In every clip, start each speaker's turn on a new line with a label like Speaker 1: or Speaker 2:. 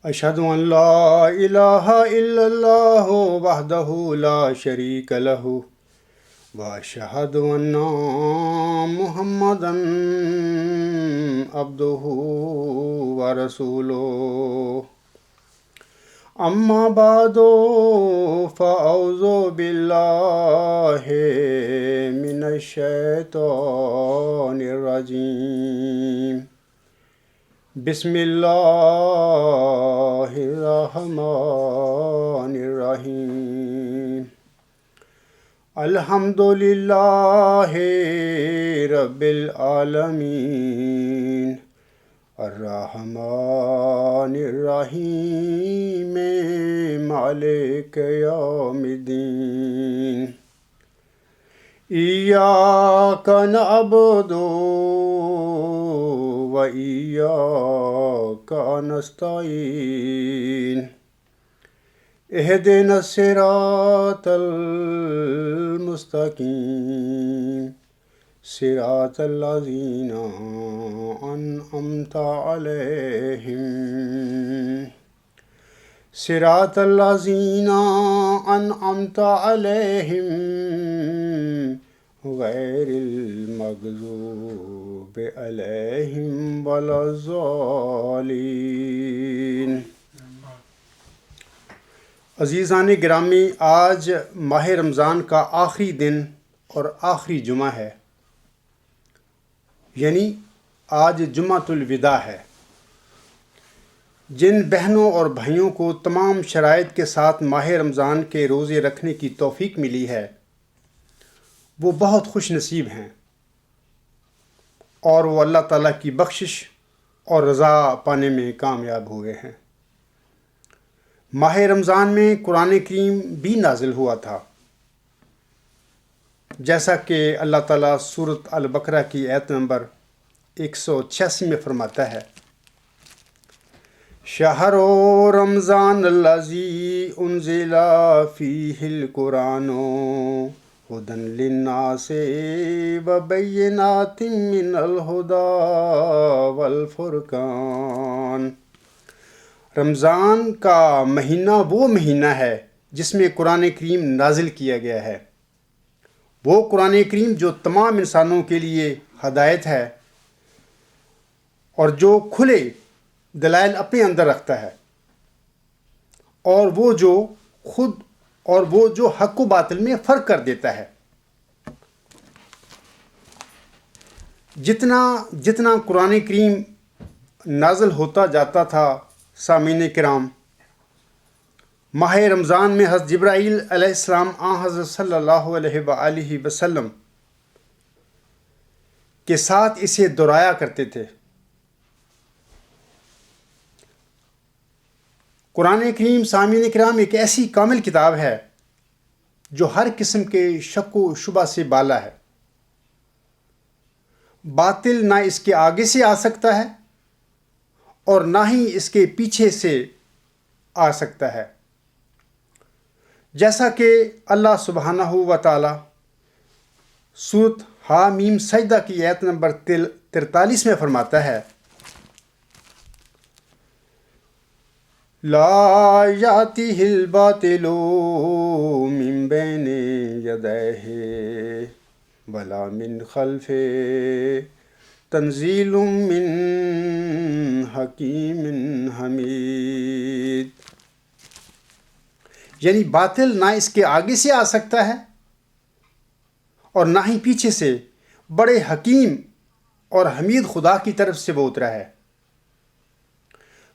Speaker 1: اشہد ان لا الہ الا اللہ وحدہ لا شریک لہ واشہد ان محمدا عبدہ ورسولہ اما بعد فاعوذ باللہ من الشیطان الرجیم بسم اللہ الرحمن الرحیم الحمد للہ رب العالمین الرحمن الرحیم مالک یوم الدین ایاک نعبد وإياك نستعين اهدنا الصراط المستقيم صراط الذين أنعمت عليهم صراط الذين أنعمت عليهم غیر المغضوب علیہم ولا الضالین۔ عزیزان گرامی، آج ماہ رمضان کا آخری دن اور آخری جمعہ ہے، یعنی آج جمعۃ الوداع ہے۔ جن بہنوں اور بھائیوں کو تمام شرائط کے ساتھ ماہ رمضان کے روزے رکھنے کی توفیق ملی ہے، وہ بہت خوش نصیب ہیں اور وہ اللہ تعالیٰ کی بخشش اور رضا پانے میں کامیاب ہوئے ہیں۔ ماہ رمضان میں قرآن کریم بھی نازل ہوا تھا، جیسا کہ اللہ تعالیٰ سورۃ البقرہ کی آیت نمبر 186 میں فرماتا ہے، شہر رمضان الذی انزل فیہ القرآن ہدی للناس وبینات من الہدی والفرقان۔ رمضان کا مہینہ وہ مہینہ ہے جس میں قرآن کریم نازل کیا گیا ہے، وہ قرآن کریم جو تمام انسانوں کے لیے ہدایت ہے اور جو کھلے دلائل اپنے اندر رکھتا ہے، اور وہ جو حق و باطل میں فرق کر دیتا ہے۔ جتنا قرآن کریم نازل ہوتا جاتا تھا سامعین کرام، ماہ رمضان میں حضرت جبرائیل علیہ السلام حضرت صلی اللہ علیہ وآلہ وسلم کے ساتھ اسے دہرایا کرتے تھے۔ قرآن کریم سامعین کرام ایک ایسی کامل کتاب ہے جو ہر قسم کے شک و شبہ سے بالا ہے۔ باطل نہ اس کے آگے سے آ سکتا ہے اور نہ ہی اس کے پیچھے سے آ سکتا ہے، جیسا کہ اللہ سبحانہ و تعالی سورۃ حامیم سجدہ کی آیت نمبر 43 میں فرماتا ہے، لا یاتیہ الباطل من بین یدیہ ولا من خلفہ تنزیل من حکیم حمید۔ یعنی باطل نہ اس کے آگے سے آ سکتا ہے اور نہ ہی پیچھے سے، بڑے حکیم اور حمید خدا کی طرف سے وہ اترا ہے۔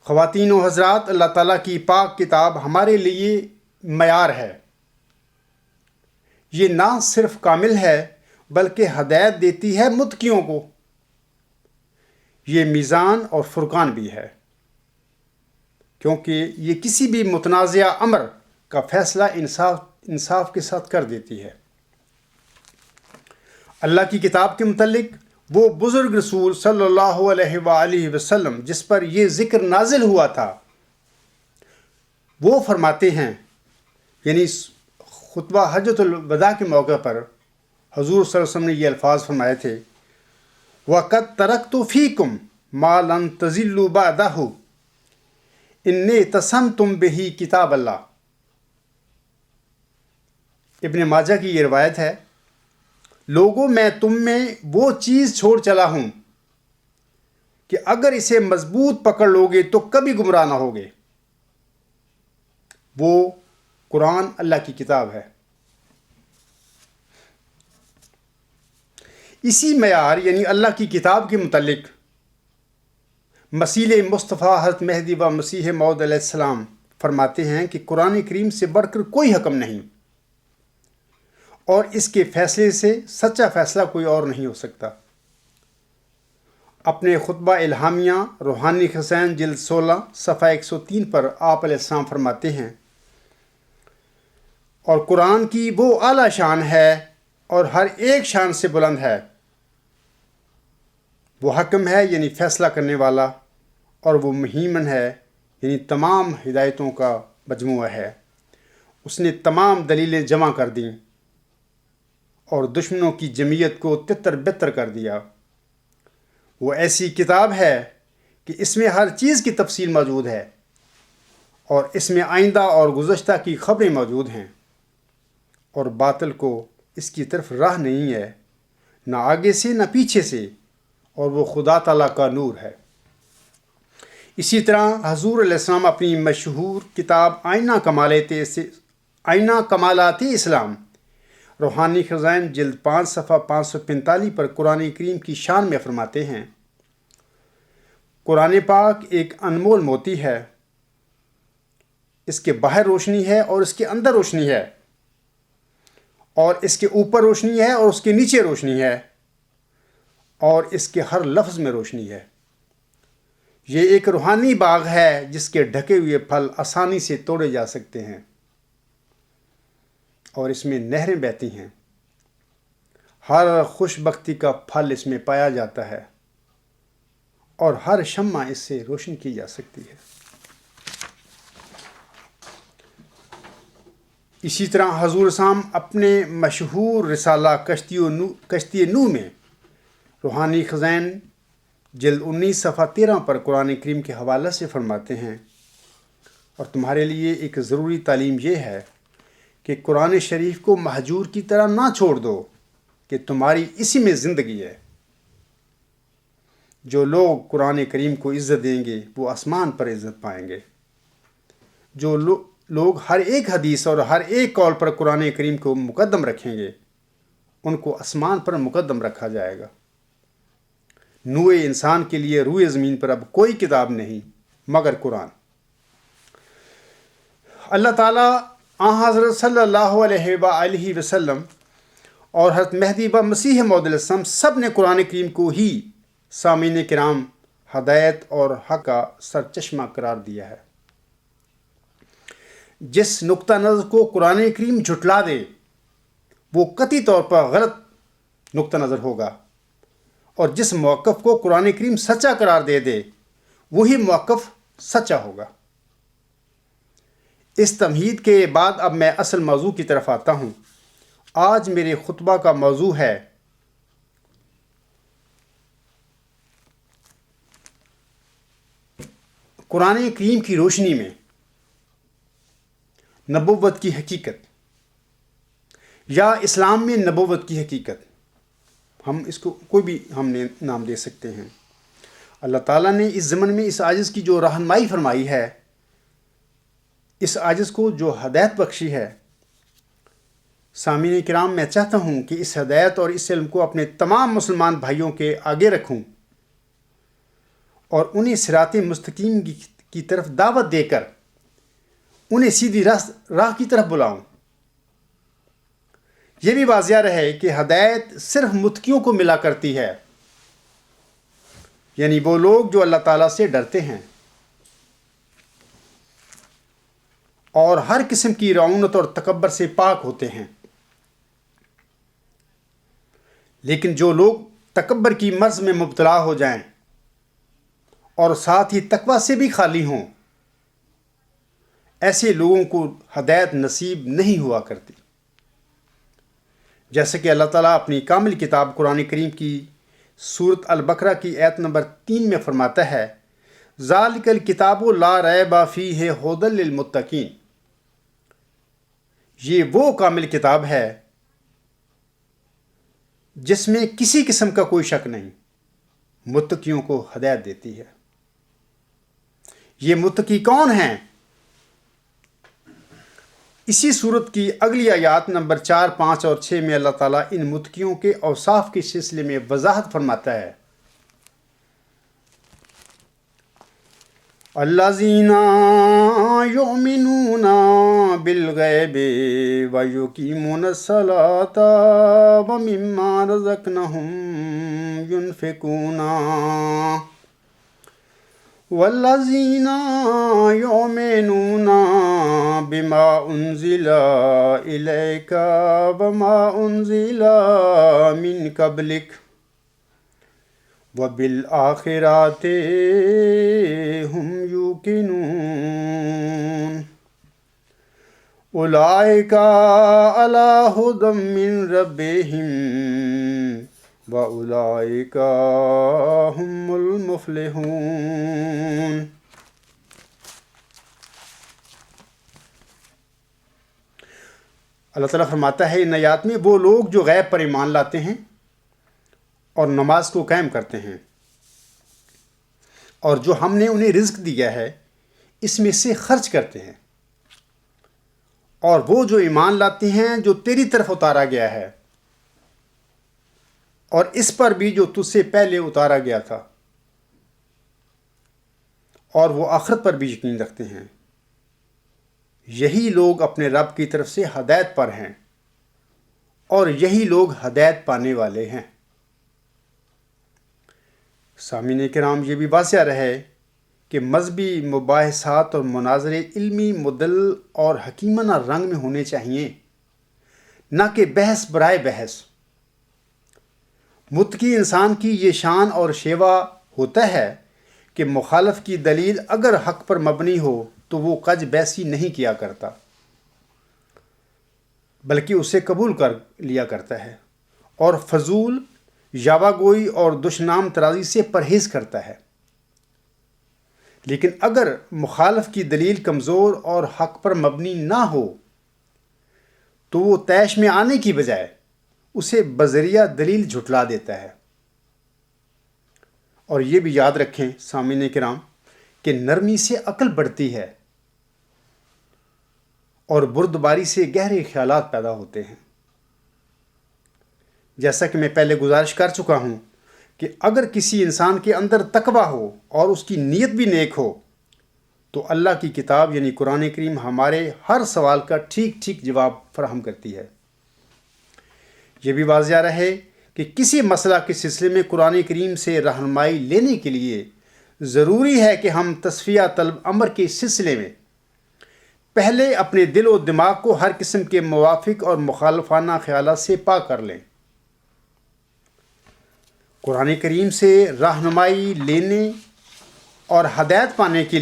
Speaker 1: خواتین و حضرات، اللہ تعالیٰ کی پاک کتاب ہمارے لیے معیار ہے۔ یہ نہ صرف کامل ہے بلکہ ہدایت دیتی ہے متقیوں کو۔ یہ میزان اور فرقان بھی ہے، کیونکہ یہ کسی بھی متنازعہ امر کا فیصلہ انصاف کے ساتھ کر دیتی ہے۔ اللہ کی کتاب کے متعلق وہ بزرگ رسول صلی اللہ علیہ وآلہ وسلم جس پر یہ ذکر نازل ہوا تھا، وہ فرماتے ہیں، یعنی خطبہ حجۃ الوداع کے موقع پر حضور صلی اللہ علیہ وسلم نے یہ الفاظ فرمائے تھے، وَقَدْ تَرَكْتُ فِيكُمْ مَا لَن تَضِلُّوا بَعْدَهُ، انی تسمتم بہی کتاب اللہ. ابن ماجہ کی یہ روایت ہے، لوگوں میں تم میں وہ چیز چھوڑ چلا ہوں کہ اگر اسے مضبوط پکڑ لوگے تو کبھی گمراہ نہ ہوگے. وہ قرآن اللہ کی کتاب ہے. اسی معیار یعنی اللہ کی کتاب کے متعلق مسیح مصطفیٰ حضرت مہدی و مسیح موعود علیہ السلام فرماتے ہیں کہ قرآن کریم سے بڑھ کر کوئی حکم نہیں، اور اس کے فیصلے سے سچا فیصلہ کوئی اور نہیں ہو سکتا. اپنے خطبہ الہامیہ روحانی خزائن جلد 16 صفحہ 103 پر آپ علیہ السلام فرماتے ہیں، اور قرآن کی وہ اعلیٰ شان ہے اور ہر ایک شان سے بلند ہے. وہ حکم ہے یعنی فیصلہ کرنے والا، اور وہ مہیمن ہے یعنی تمام ہدایتوں کا مجموعہ ہے. اس نے تمام دلیلیں جمع کر دیں اور دشمنوں کی جمعیت کو تتر بتر کر دیا. وہ ایسی کتاب ہے کہ اس میں ہر چیز کی تفصیل موجود ہے، اور اس میں آئندہ اور گزشتہ کی خبریں موجود ہیں، اور باطل کو اس کی طرف راہ نہیں ہے، نہ آگے سے نہ پیچھے سے، اور وہ خدا تعالیٰ کا نور ہے. اسی طرح حضور علیہ السلام اپنی مشہور کتاب آئینہ کمالات اسلام روحانی خزائن جلد 5 صفحہ 545 پر قرآن کریم کی شان میں فرماتے ہیں، قرآن پاک ایک انمول موتی ہے. اس کے باہر روشنی ہے اور اس کے اندر روشنی ہے، اور اس کے اوپر روشنی ہے اور اس کے نیچے روشنی ہے، اور اس کے ہر لفظ میں روشنی ہے. یہ ایک روحانی باغ ہے جس کے ڈھکے ہوئے پھل آسانی سے توڑے جا سکتے ہیں، اور اس میں نہریں بہتی ہیں. ہر خوش بختی کا پھل اس میں پایا جاتا ہے، اور ہر شمع اس سے روشن کی جا سکتی ہے. اسی طرح حضور صاحب اپنے مشہور رسالہ کشتی نوح میں روحانی خزائن جلد 19 صفحہ 13 پر قرآن کریم کے حوالے سے فرماتے ہیں، اور تمہارے لیے ایک ضروری تعلیم یہ ہے کہ قرآن شریف کو مہجور کی طرح نہ چھوڑ دو کہ تمہاری اسی میں زندگی ہے. جو لوگ قرآن کریم کو عزت دیں گے وہ آسمان پر عزت پائیں گے. جو لوگ ہر ایک حدیث اور ہر ایک قول پر قرآن کریم کو مقدم رکھیں گے ان کو آسمان پر مقدم رکھا جائے گا. نوع انسان کے لیے روئے زمین پر اب کوئی کتاب نہیں مگر قرآن. اللہ تعالیٰ حضرت صلی اللہ علیہ وآلہ وسلم اور حضرت مہدی و مسیح موعود علیہ السلام سب نے قرآن کریم کو ہی سامعین کرام ہدایت اور حق کا سرچشمہ قرار دیا ہے. جس نقطہ نظر کو قرآن کریم جھٹلا دے وہ قطعی طور پر غلط نقطہ نظر ہوگا، اور جس موقف کو قرآن کریم سچا قرار دے وہی موقف سچا ہوگا. اس تمہید کے بعد اب میں اصل موضوع کی طرف آتا ہوں. آج میرے خطبہ کا موضوع ہے قرآن کریم کی روشنی میں نبوت کی حقیقت، یا اسلام میں نبوت کی حقیقت. ہم اس کو کوئی بھی نام دے سکتے ہیں. اللہ تعالیٰ نے اس زمن میں اس عاجز کی جو رہنمائی فرمائی ہے، اس عاجز کو جو ہدایت بخشی ہے، سامعین کرام میں چاہتا ہوں کہ اس ہدایت اور اس علم کو اپنے تمام مسلمان بھائیوں کے آگے رکھوں اور انہیں صراط مستقیم کی طرف دعوت دے کر انہیں سیدھی راہ کی طرف بلاؤں. یہ بھی واضح رہے کہ ہدایت صرف متقیوں کو ملا کرتی ہے، یعنی وہ لوگ جو اللہ تعالیٰ سے ڈرتے ہیں اور ہر قسم کی رعونت اور تکبر سے پاک ہوتے ہیں. لیکن جو لوگ تکبر کی مرض میں مبتلا ہو جائیں اور ساتھ ہی تقوی سے بھی خالی ہوں، ایسے لوگوں کو ہدایت نصیب نہیں ہوا کرتی. جیسے کہ اللہ تعالیٰ اپنی کامل کتاب قرآن کریم کی سورت البقرہ کی آیت نمبر 3 میں فرماتا ہے، ذالک الکتاب لا ریب فیہ ھدی للمتقین، یہ وہ کامل کتاب ہے جس میں کسی قسم کا کوئی شک نہیں، متقیوں کو ہدایت دیتی ہے۔ یہ متقی کون ہیں؟ اسی صورت کی اگلی آیات نمبر 4، 5 اور 6 میں اللہ تعالیٰ ان متقیوں کے اوصاف کے سلسلے میں وضاحت فرماتا ہے۔ الذین یؤمنون بالغیب ویقیمون الصلاۃ ومما رزقناہم ینفقون والذین یؤمنون بما انزل الیک وما انزل من قبلک وبالآخرۃ ہم یوقنون اولئک علی ھدی من ربہم وَأُولَئِكَ هُمُ الْمُفْلِحُونَ۔ اللہ تعالیٰ فرماتا ہے ان آیات میں وہ لوگ جو غیب پر ایمان لاتے ہیں اور نماز کو قائم کرتے ہیں، اور جو ہم نے انہیں رزق دیا ہے اس میں سے خرچ کرتے ہیں، اور وہ جو ایمان لاتے ہیں جو تیری طرف اتارا گیا ہے اور اس پر بھی جو تجھ سے پہلے اتارا گیا تھا، اور وہ آخرت پر بھی یقین رکھتے ہیں، یہی لوگ اپنے رب کی طرف سے ہدایت پر ہیں اور یہی لوگ ہدایت پانے والے ہیں۔ سامعین کرام، یہ بھی واضح رہے کہ مذہبی مباحثات اور مناظرے علمی مدلل اور حکیمانہ رنگ میں ہونے چاہیے، نہ کہ بحث برائے بحث۔ متقی انسان کی یہ شان اور شیوا ہوتا ہے کہ مخالف کی دلیل اگر حق پر مبنی ہو تو وہ کج بیسی نہیں کیا کرتا، بلکہ اسے قبول کر لیا کرتا ہے اور فضول یاوہ گوئی اور دشنام ترازی سے پرہیز کرتا ہے۔ لیکن اگر مخالف کی دلیل کمزور اور حق پر مبنی نہ ہو تو وہ طیش میں آنے کی بجائے اسے بذریعہ دلیل جھٹلا دیتا ہے۔ اور یہ بھی یاد رکھیں سامعین کرام کہ نرمی سے عقل بڑھتی ہے اور بردباری سے گہرے خیالات پیدا ہوتے ہیں۔ جیسا کہ میں پہلے گزارش کر چکا ہوں کہ اگر کسی انسان کے اندر تقویٰ ہو اور اس کی نیت بھی نیک ہو تو اللہ کی کتاب یعنی قرآن کریم ہمارے ہر سوال کا ٹھیک ٹھیک جواب فراہم کرتی ہے۔ یہ بھی واضح رہے کہ کسی مسئلہ کے سلسلے میں قرآن کریم سے رہنمائی لینے کے لیے ضروری ہے کہ ہم تصفیہ طلب امر کے سلسلے میں پہلے اپنے دل و دماغ کو ہر قسم کے موافق اور مخالفانہ خیالات سے پاک کر لیں۔ قرآن کریم سے رہنمائی لینے اور ہدایت پانے کے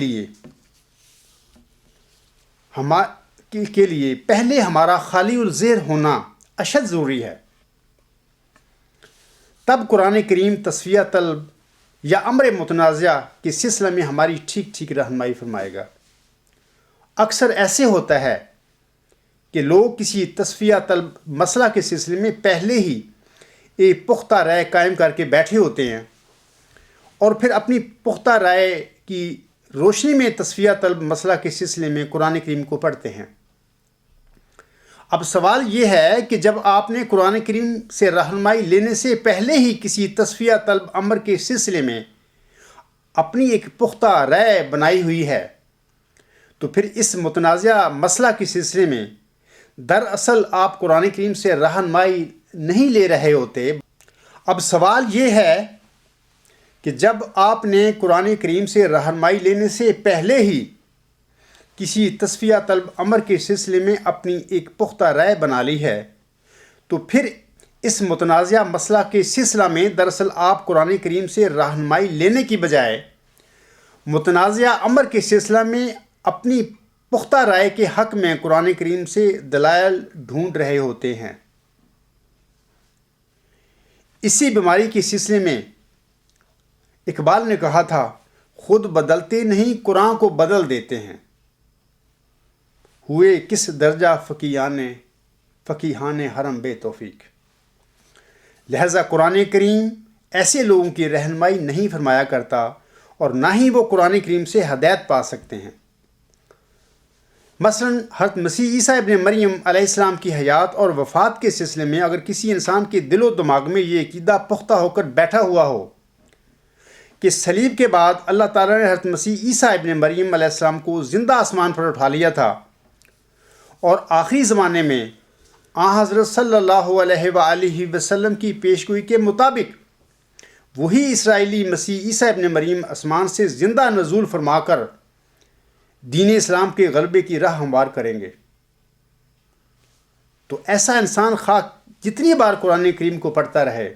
Speaker 1: لیے پہلے ہمارا خالی الذہن ہونا اشد ضروری ہے، تب قرآن کریم تصفیہ طلب یا امر متنازعہ کے سلسلے میں ہماری ٹھیک ٹھیک رہنمائی فرمائے گا۔ اکثر ایسے ہوتا ہے کہ لوگ کسی تصفیہ طلب مسئلہ کے سلسلے میں پہلے ہی ایک پختہ رائے قائم کر کے بیٹھے ہوتے ہیں اور پھر اپنی پختہ رائے کی روشنی میں تصفیہ طلب مسئلہ کے سلسلے میں قرآن کریم کو پڑھتے ہیں۔ اب سوال یہ ہے کہ جب آپ نے قرآن کریم سے رہنمائی لینے سے پہلے ہی کسی تصفیہ طلب امر کے سلسلے میں اپنی ایک پختہ رائے بنائی ہوئی ہے تو پھر اس متنازعہ مسئلہ کے سلسلے میں دراصل آپ قرآن کریم سے رہنمائی نہیں لے رہے ہوتے۔ اب سوال یہ ہے کہ جب آپ نے قرآن کریم سے رہنمائی لینے سے پہلے ہی کسی تصفیہ طلب امر کے سلسلے میں اپنی ایک پختہ رائے بنا لی ہے تو پھر اس متنازعہ مسئلہ کے سلسلہ میں دراصل آپ قرآن کریم سے رہنمائی لینے کی بجائے متنازعہ امر کے سلسلہ میں اپنی پختہ رائے کے حق میں قرآن کریم سے دلائل ڈھونڈ رہے ہوتے ہیں۔ اسی بیماری کے سلسلے میں اقبال نے کہا تھا، خود بدلتے نہیں قرآن کو بدل دیتے ہیں۔ ہوئے کس درجہ فقیہان حرم بے توفیق۔ لہذا قرآن کریم ایسے لوگوں کی رہنمائی نہیں فرمایا کرتا اور نہ ہی وہ قرآن کریم سے ہدایت پا سکتے ہیں۔ مثلا حضرت مسیح عیسیٰ ابن مریم علیہ السلام کی حیات اور وفات کے سلسلے میں اگر کسی انسان کے دل و دماغ میں یہ عقیدہ پختہ ہو کر بیٹھا ہوا ہو کہ صلیب کے بعد اللہ تعالیٰ نے حضرت مسیح عیسیٰ ابن مریم علیہ السلام کو زندہ آسمان پر اٹھا لیا تھا اور آخری زمانے میں حضرت صلی اللہ علیہ وآلہ وسلم کی پیشگوئی کے مطابق وہی اسرائیلی مسیح عیسیٰ ابن مریم آسمان سے زندہ نزول فرما کر دین اسلام کے غلبے کی راہ ہموار کریں گے، تو ایسا انسان خواہ جتنی بار قرآن کریم کو پڑھتا رہے،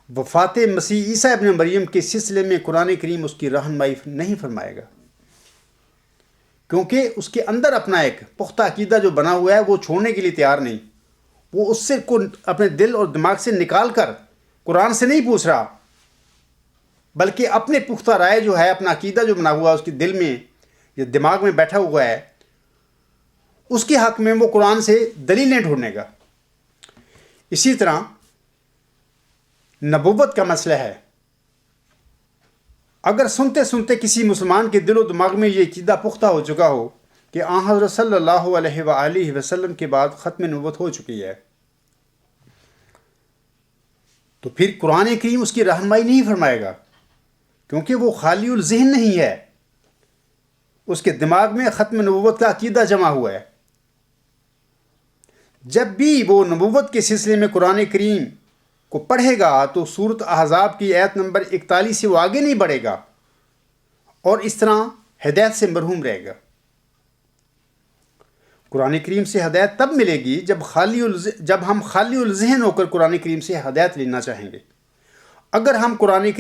Speaker 1: وفات مسیح عیسیٰ ابن مریم کے سلسلے میں قرآن کریم اس کی رہنمائی نہیں فرمائے گا، کیونکہ اس کے اندر اپنا ایک پختہ عقیدہ جو بنا ہوا ہے وہ چھوڑنے کے لیے تیار نہیں۔ وہ اس سے اپنے دل اور دماغ سے نکال کر قرآن سے نہیں پوچھ رہا، بلکہ اپنے پختہ رائے جو ہے، اپنا عقیدہ جو بنا ہوا ہے اس کے دل میں یا دماغ میں بیٹھا ہوا ہے، اس کے حق میں وہ قرآن سے دلیلیں ڈھونڈنے گا۔ اسی طرح نبوت کا مسئلہ ہے۔ اگر سنتے سنتے کسی مسلمان کے دل و دماغ میں یہ عقیدہ پختہ ہو چکا ہو کہ حضرت صلی اللہ علیہ وآلہ وسلم کے بعد ختم نبوت ہو چکی ہے، تو پھر قرآن کریم اس کی رہنمائی نہیں فرمائے گا، کیونکہ وہ خالی الذہن نہیں ہے، اس کے دماغ میں ختم نبوت کا عقیدہ جمع ہوا ہے۔ جب بھی وہ نبوت کے سلسلے میں قرآن کریم کو پڑھے گا تو سورۃ احزاب کی آیت نمبر 41 سے وہ آگے نہیں بڑھے گا اور اس طرح ہدایت سے محروم رہے گا۔ قرآن کریم سے ہدایت تب ملے گی جب ہم خالی الذہن ہو کر قرآن کریم سے ہدایت لینا چاہیں گے۔ اگر ہم قرآن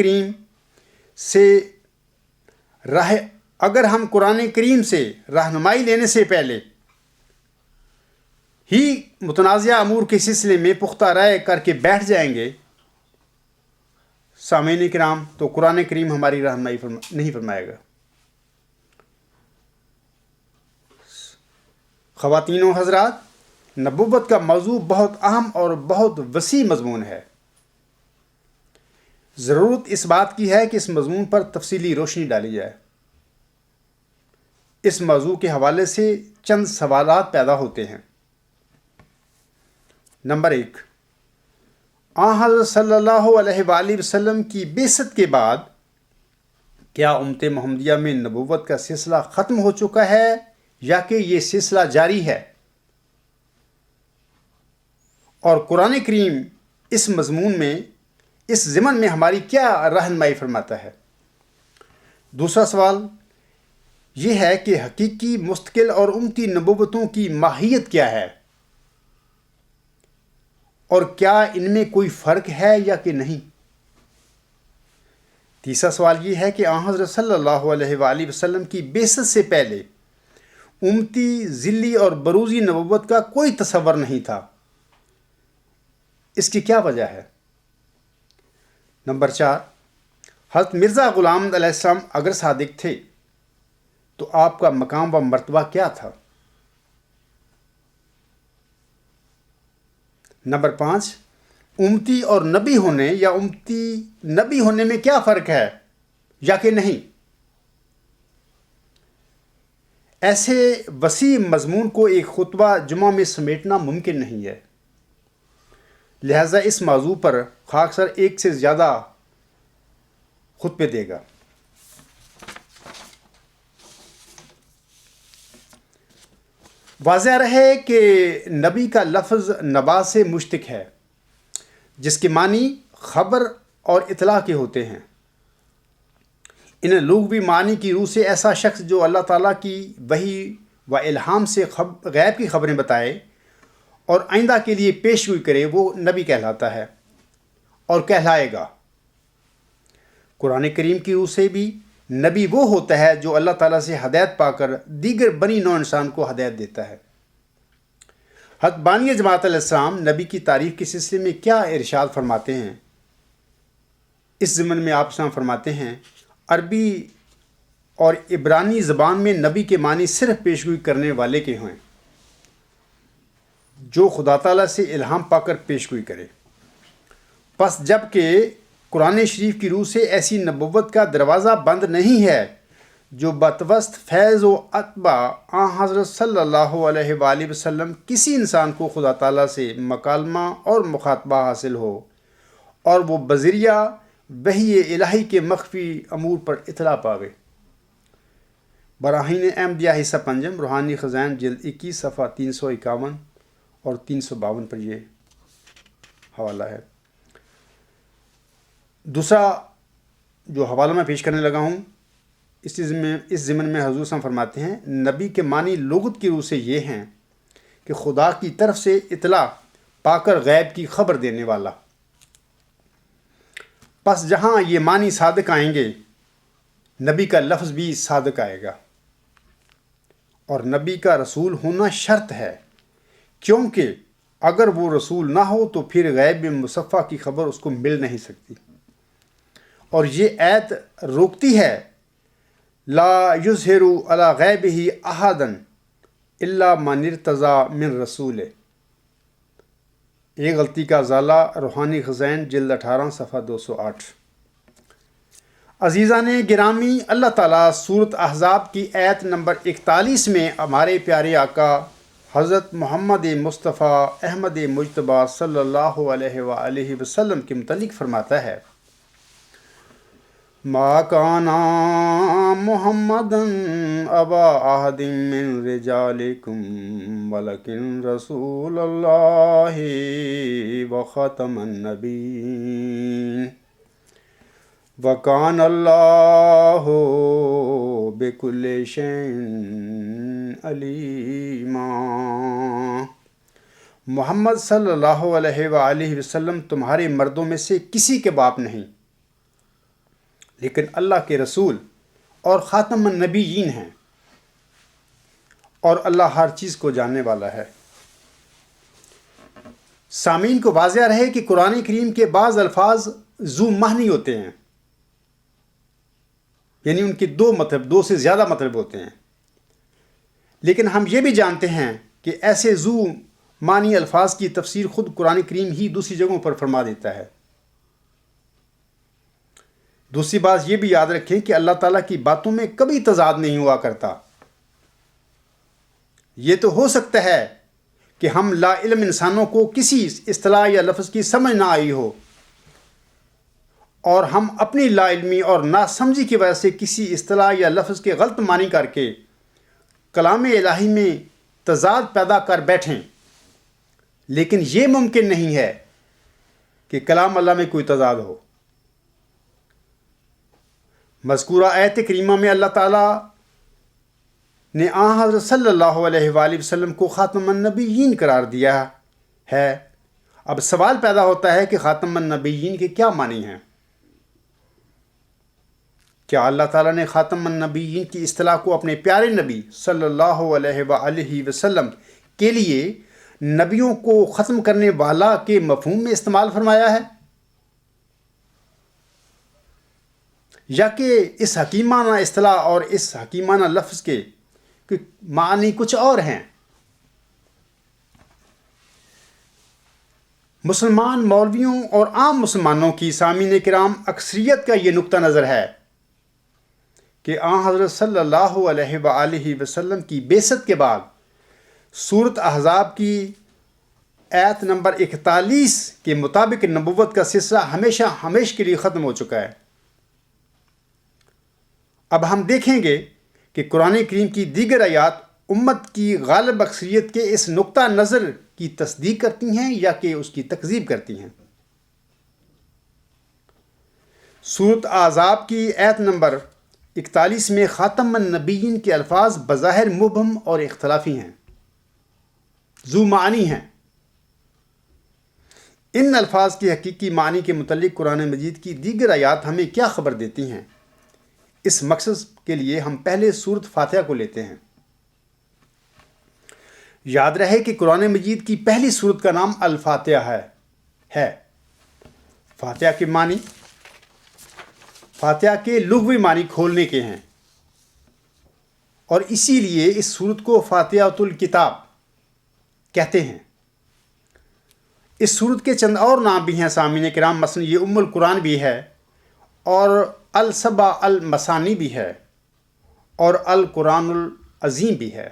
Speaker 1: کریم سے رہنمائی لینے سے پہلے ہی متنازعہ امور کے سلسلے میں پختہ رائے کر کے بیٹھ جائیں گے سامعین کرام، تو قرآن کریم ہماری رہنمائی نہیں فرمائے گا۔ خواتین و حضرات، نبوت کا موضوع بہت اہم اور بہت وسیع مضمون ہے۔ ضرورت اس بات کی ہے کہ اس مضمون پر تفصیلی روشنی ڈالی جائے۔ اس موضوع کے حوالے سے چند سوالات پیدا ہوتے ہیں۔ نمبر 1، حضرت صلی اللہ علیہ وآلہ وسلم کی بعثت کے بعد کیا امت محمدیہ میں نبوت کا سلسلہ ختم ہو چکا ہے یا کہ یہ سلسلہ جاری ہے؟ اور قرآن کریم اس مضمون میں، اس ضمن میں ہماری کیا رہنمائی فرماتا ہے؟ دوسرا سوال یہ ہے کہ حقیقی، مستقل اور امتی نبوتوں کی ماہیت کیا ہے، اور کیا ان میں کوئی فرق ہے یا کہ نہیں؟ تیسرا سوال یہ ہے کہ حضرت صلی اللہ علیہ وآلہ وسلم کی بعثت سے پہلے امتی، ذلی اور بروزی نبوت کا کوئی تصور نہیں تھا، اس کی کیا وجہ ہے؟ نمبر 4، حضرت مرزا غلام احمد علیہ السلام اگر صادق تھے تو آپ کا مقام و مرتبہ کیا تھا؟ نمبر 5، امتی اور نبی ہونے یا امتی نبی ہونے میں کیا فرق ہے یا کہ نہیں؟ ایسے وسیع مضمون کو ایک خطبہ جمعہ میں سمیٹنا ممکن نہیں ہے، لہذا اس موضوع پر خاکسر ایک سے زیادہ خطبے دے گا۔ واضح رہے کہ نبی کا لفظ نبا سے مشتق ہے، جس کے معنی خبر اور اطلاع کے ہوتے ہیں۔ انہیں لغوی معنی کی روح سے ایسا شخص جو اللہ تعالیٰ کی وحی و الہام سے غیب کی خبریں بتائے اور آئندہ کے لیے پیشگوئی کرے، وہ نبی کہلاتا ہے اور کہلائے گا۔ قرآن کریم کی روح سے بھی نبی وہ ہوتا ہے جو اللہ تعالیٰ سے ہدایت پا کر دیگر بنی نوع انسان کو ہدایت دیتا ہے۔ حضرت بانی جماعت علیہ السلام نبی کی تعریف کے سلسلے میں کیا ارشاد فرماتے ہیں؟ اس ضمن میں آپ اسلام فرماتے ہیں، عربی اور عبرانی زبان میں نبی کے معنی صرف پیشگوئی کرنے والے کے ہیں، جو خدا تعالیٰ سے الہام پا کر پیشگوئی کرے۔ پس جب کہ قرآن شریف کی روح سے ایسی نبوت کا دروازہ بند نہیں ہے جو بتوسط فیض و اتباع آن حضرت صلی اللہ علیہ وآلہ وسلم کسی انسان کو خدا تعالیٰ سے مکالمہ اور مخاطبہ حاصل ہو اور وہ بذریعہ وحی الہی کے مخفی امور پر اطلاع پاوے۔ براہین احمدیہ حصہ پنجم، روحانی خزائن، جلد 21، صفحہ 351 اور 352 پر یہ حوالہ ہے۔ دوسرا جو حوالہ میں پیش کرنے لگا ہوں، اس ضمن میں حضور صلی اللہ علیہ وسلم فرماتے ہیں، نبی کے معنی لغت کی روح سے یہ ہیں کہ خدا کی طرف سے اطلاع پا کر غیب کی خبر دینے والا۔ پس جہاں یہ معنی صادق آئیں گے، نبی کا لفظ بھی صادق آئے گا، اور نبی کا رسول ہونا شرط ہے، کیونکہ اگر وہ رسول نہ ہو تو پھر غیب مصفح کی خبر اس کو مل نہیں سکتی۔ اور یہ آیت روکتی ہے، لا یظہر علی غیبہ احدا الا من ارتضی من رسول۔ ایک غلطی کا ازالہ، روحانی خزائن، جلد 18، صفحہ 208۔ عزیزان گرامی، اللہ تعالیٰ سورۃ احزاب کی آیت نمبر 41 میں ہمارے پیارے آقا حضرت محمد مصطفیٰ احمد مجتبیٰ صلی اللہ علیہ وآلہ وسلم کے متعلق فرماتا ہے، ما کان محمد ابا احد من رجالکم ولکن رسول اللہ وخاتم النبیین وکان اللہ بکل شیء علیما۔ محمد صلی اللہ علیہ وآلہ وسلم تمہارے مردوں میں سے کسی کے باپ نہیں، لیکن اللہ کے رسول اور خاتم النبیین ہیں، اور اللہ ہر چیز کو جاننے والا ہے۔ سامعین کو واضح رہے کہ قرآن کریم کے بعض الفاظ ذو معنی ہوتے ہیں، یعنی ان کے دو سے زیادہ مطلب ہوتے ہیں، لیکن ہم یہ بھی جانتے ہیں کہ ایسے ذو معنی الفاظ کی تفسیر خود قرآن کریم ہی دوسری جگہوں پر فرما دیتا ہے۔ دوسری بات یہ بھی یاد رکھیں کہ اللہ تعالیٰ کی باتوں میں کبھی تضاد نہیں ہوا کرتا۔ یہ تو ہو سکتا ہے کہ ہم لا علم انسانوں کو کسی اصطلاح یا لفظ کی سمجھ نہ آئی ہو، اور ہم اپنی لا علمی اور ناسمجھی کی وجہ سے کسی اصطلاح یا لفظ کے غلط معنی کر کے کلام الہی میں تضاد پیدا کر بیٹھیں، لیکن یہ ممکن نہیں ہے کہ کلام اللہ میں کوئی تضاد ہو۔ مذکورہ آیت کریمہ میں اللہ تعالیٰ نے آن حضرت صلی اللہ علیہ وآلہ وسلم کو خاتم النبیین قرار دیا ہے۔ اب سوال پیدا ہوتا ہے کہ خاتم النبیین کے کیا معنی ہیں؟ کیا اللہ تعالیٰ نے خاتم النبیین کی اصطلاح کو اپنے پیارے نبی صلی اللہ علیہ وآلہ وسلم کے لیے نبیوں کو ختم کرنے والا کے مفہوم میں استعمال فرمایا ہے، یا کہ اس حکیمانہ اصطلاح اور اس حکیمانہ لفظ کے معنی کچھ اور ہیں؟ مسلمان مولویوں اور عام مسلمانوں کی سامعین کرام اکثریت کا یہ نقطہ نظر ہے کہ آن حضرت صلی اللہ علیہ وآلہ وسلم کی بعثت کے بعد سورۃ احزاب کی آیت نمبر 41 کے مطابق نبوت کا سلسلہ ہمیشہ کے لیے ختم ہو چکا ہے۔ اب ہم دیکھیں گے کہ قرآن کریم کی دیگر آیات امت کی غالب اکثریت کے اس نقطہ نظر کی تصدیق کرتی ہیں یا کہ اس کی تکذیب کرتی ہیں۔ سورۃ احزاب کی آیت نمبر 41 میں خاتم النبیین کے الفاظ بظاہر مبہم اور اختلافی ہیں، ذو معنی ہیں۔ ان الفاظ کی حقیقی معنی کے متعلق قرآن مجید کی دیگر آیات ہمیں کیا خبر دیتی ہیں؟ اس مقصد کے لیے ہم پہلے سورۃ فاتحہ کو لیتے ہیں۔ یاد رہے کہ قرآن مجید کی پہلی سورت کا نام الفاتحہ ہے۔ فاتحہ کے معنی فاتحہ کے لغوی معنی کھولنے کے ہیں، اور اسی لیے اس سورت کو فاتحۃ الکتاب کہتے ہیں۔ اس سورت کے چند اور نام بھی ہیں سامعین کرام، مثلا یہ ام القرآن بھی ہے، اور السبع المثانی بھی ہے، اور القرآن العظیم بھی ہے۔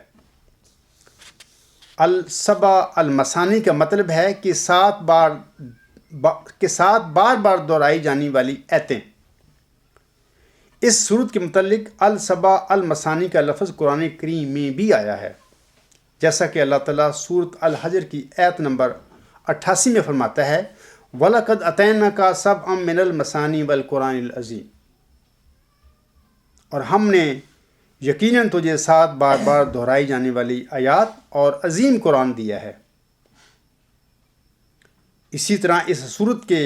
Speaker 1: السبع المثانی کا مطلب ہے کہ 7 بار بار دہرائی جانے والی ایتیں۔ اس سورت کے متعلق السبع المثانی کا لفظ قرآن کریم میں بھی آیا ہے، جیسا کہ اللہ تعالیٰ سورت الحجر کی آیت نمبر 88 میں فرماتا ہے وَلَقَدْ أَتَيْنَاكَ سَبْعًا مِّنَ الْمَثَانِي وَالْقُرْآنِ الْعَظِيمِ، اور ہم نے یقیناً تجھے 7 بار بار دہرائی جانے والی آیات اور عظیم قرآن دیا ہے۔ اسی طرح اس سورت کے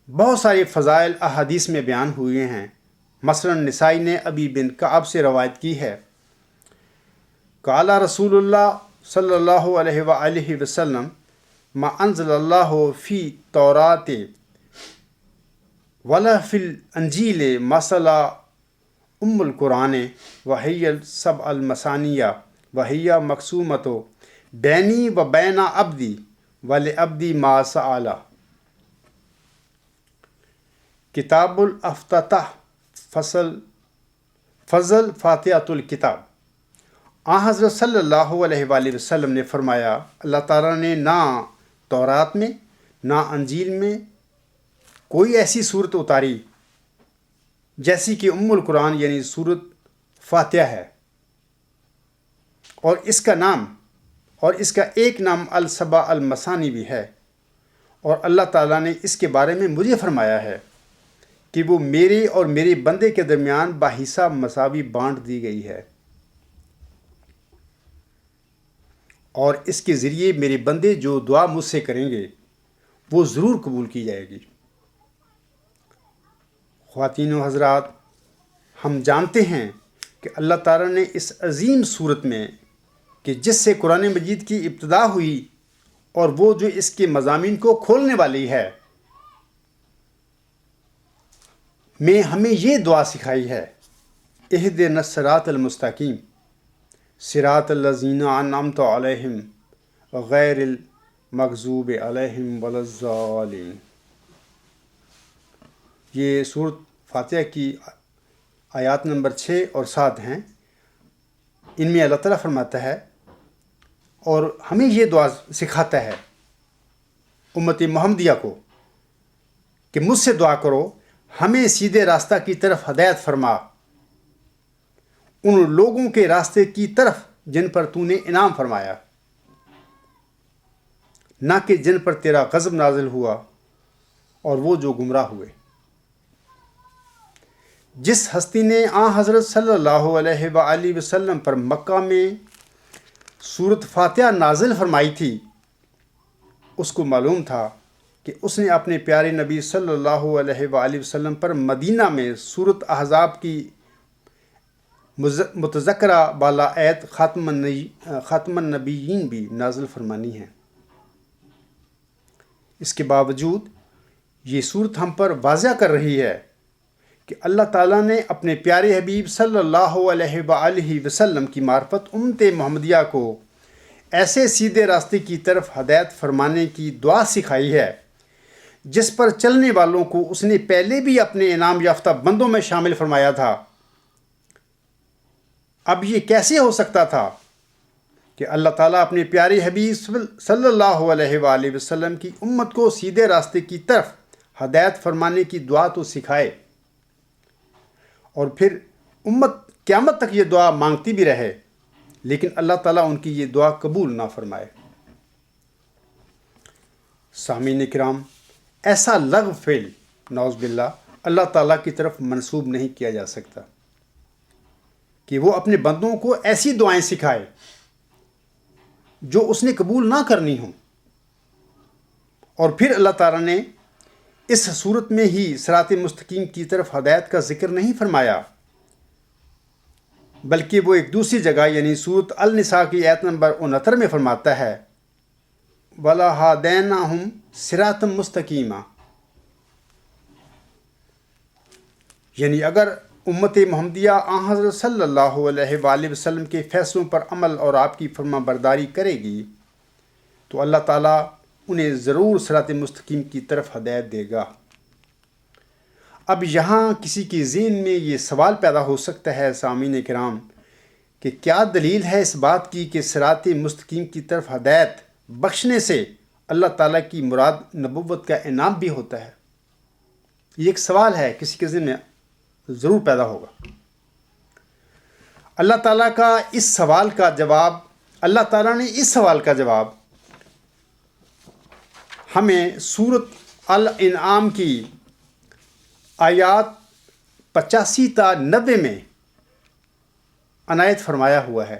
Speaker 1: بہت سارے فضائل احادیث میں بیان ہوئے ہیں۔ مثلا نسائی نے ابی بن کعب سے روایت کی ہے، قال رسول اللہ صلی اللہ علیہ وآلہ وسلم ما انزل اللہ فی تورات ولا فی الانجیل مثل ام القرآن وہی السبع المثانیہ وہی مقسومۃ بینی و بین عبدی ولعبدی ما سأل۔ کتاب الافتتاح فضل فاتحۃ الکتاب۔ حضرت صلی اللہ علیہ وآلہ وسلم نے فرمایا، اللہ تعالیٰ نے نہ تورات میں نہ انجیل میں کوئی ایسی صورت اتاری جیسی کہ ام القرآن یعنی صورت فاتحہ ہے، اور اس کا ایک نام السبع المثانی بھی ہے، اور اللہ تعالیٰ نے اس کے بارے میں مجھے فرمایا ہے کہ وہ میرے اور میرے بندے کے درمیان باحصہ مساوی بانٹ دی گئی ہے، اور اس کے ذریعے میرے بندے جو دعا مجھ سے کریں گے وہ ضرور قبول کی جائے گی۔ خواتین و حضرات، ہم جانتے ہیں کہ اللہ تعالیٰ نے اس عظیم صورت میں کہ جس سے قرآن مجید کی ابتدا ہوئی اور وہ جو اس کے مضامین کو کھولنے والی ہے، میں ہمیں یہ دعا سکھائی ہے، اہدنا الصراط المستقیم صراط الذین انعمت علیہم غیر المغضوب علیہم ولا الضالین۔ یہ سورۃ فاتحہ کی آیات نمبر 6 اور 7 ہیں۔ ان میں اللہ تعالیٰ فرماتا ہے اور ہمیں یہ دعا سکھاتا ہے امت محمدیہ کو کہ مجھ سے دعا کرو، ہمیں سیدھے راستہ کی طرف ہدایت فرما، ان لوگوں کے راستے کی طرف جن پر تو نے انعام فرمایا، نہ کہ جن پر تیرا غضب نازل ہوا اور وہ جو گمراہ ہوئے۔ جس ہستی نے حضرت صلی اللہ علیہ وآلہ وسلم پر مکہ میں سورت فاتحہ نازل فرمائی تھی، اس کو معلوم تھا کہ اس نے اپنے پیارے نبی صلی اللہ علیہ وآلہ وسلم پر مدینہ میں سورت احزاب کی متذکرہ بالا آیت خاتم النبیین بھی نازل فرمانی ہے۔ اس کے باوجود یہ صورت ہم پر واضح کر رہی ہے کہ اللہ تعالیٰ نے اپنے پیارے حبیب صلی اللہ علیہ وآلہ وسلم کی معرفت امت محمدیہ کو ایسے سیدھے راستے کی طرف ہدایت فرمانے کی دعا سکھائی ہے جس پر چلنے والوں کو اس نے پہلے بھی اپنے انعام یافتہ بندوں میں شامل فرمایا تھا۔ اب یہ کیسے ہو سکتا تھا کہ اللہ تعالیٰ اپنے پیارے حبیب صلی اللہ علیہ وآلہ وسلم کی امت کو سیدھے راستے کی طرف ہدایت فرمانے کی دعا تو سکھائے، اور پھر امت قیامت تک یہ دعا مانگتی بھی رہے، لیکن اللہ تعالیٰ ان کی یہ دعا قبول نہ فرمائے۔ سامعین کرام، ایسا لغو فعل نعوذ باللہ اللہ تعالیٰ کی طرف منسوب نہیں کیا جا سکتا کہ وہ اپنے بندوں کو ایسی دعائیں سکھائے جو اس نے قبول نہ کرنی ہوں، اور پھر اللہ تعالیٰ نے اس صورت میں ہی صراط مستقیم کی طرف ہدایت کا ذکر نہیں فرمایا، بلکہ وہ ایک دوسری جگہ یعنی سورت النساء کی آیت نمبر 69 میں فرماتا ہے وَلَهَدَيْنَاهُمْ صِرَاطًا مُسْتَقِيمًا۔ یعنی اگر امت محمدیہ حضرت صلی اللہ علیہ وآلہ وسلم کے فیصلوں پر عمل اور آپ کی فرما برداری کرے گی تو اللہ تعالیٰ انہیں ضرور صراط مستقیم کی طرف ہدایت دے گا۔ اب یہاں کسی کے ذہن میں یہ سوال پیدا ہو سکتا ہے سامعین کرام کہ کیا دلیل ہے اس بات کی کہ صراط مستقیم کی طرف ہدایت بخشنے سے اللہ تعالیٰ کی مراد نبوت کا انعام بھی ہوتا ہے؟ یہ ایک سوال ہے، کسی کے ذہن میں ضرور پیدا ہوگا۔ اللہ تعالیٰ نے اس سوال کا جواب ہمیں سورۃ الانعام کی آیات 85 تا 90 میں عنایت فرمایا ہوا ہے۔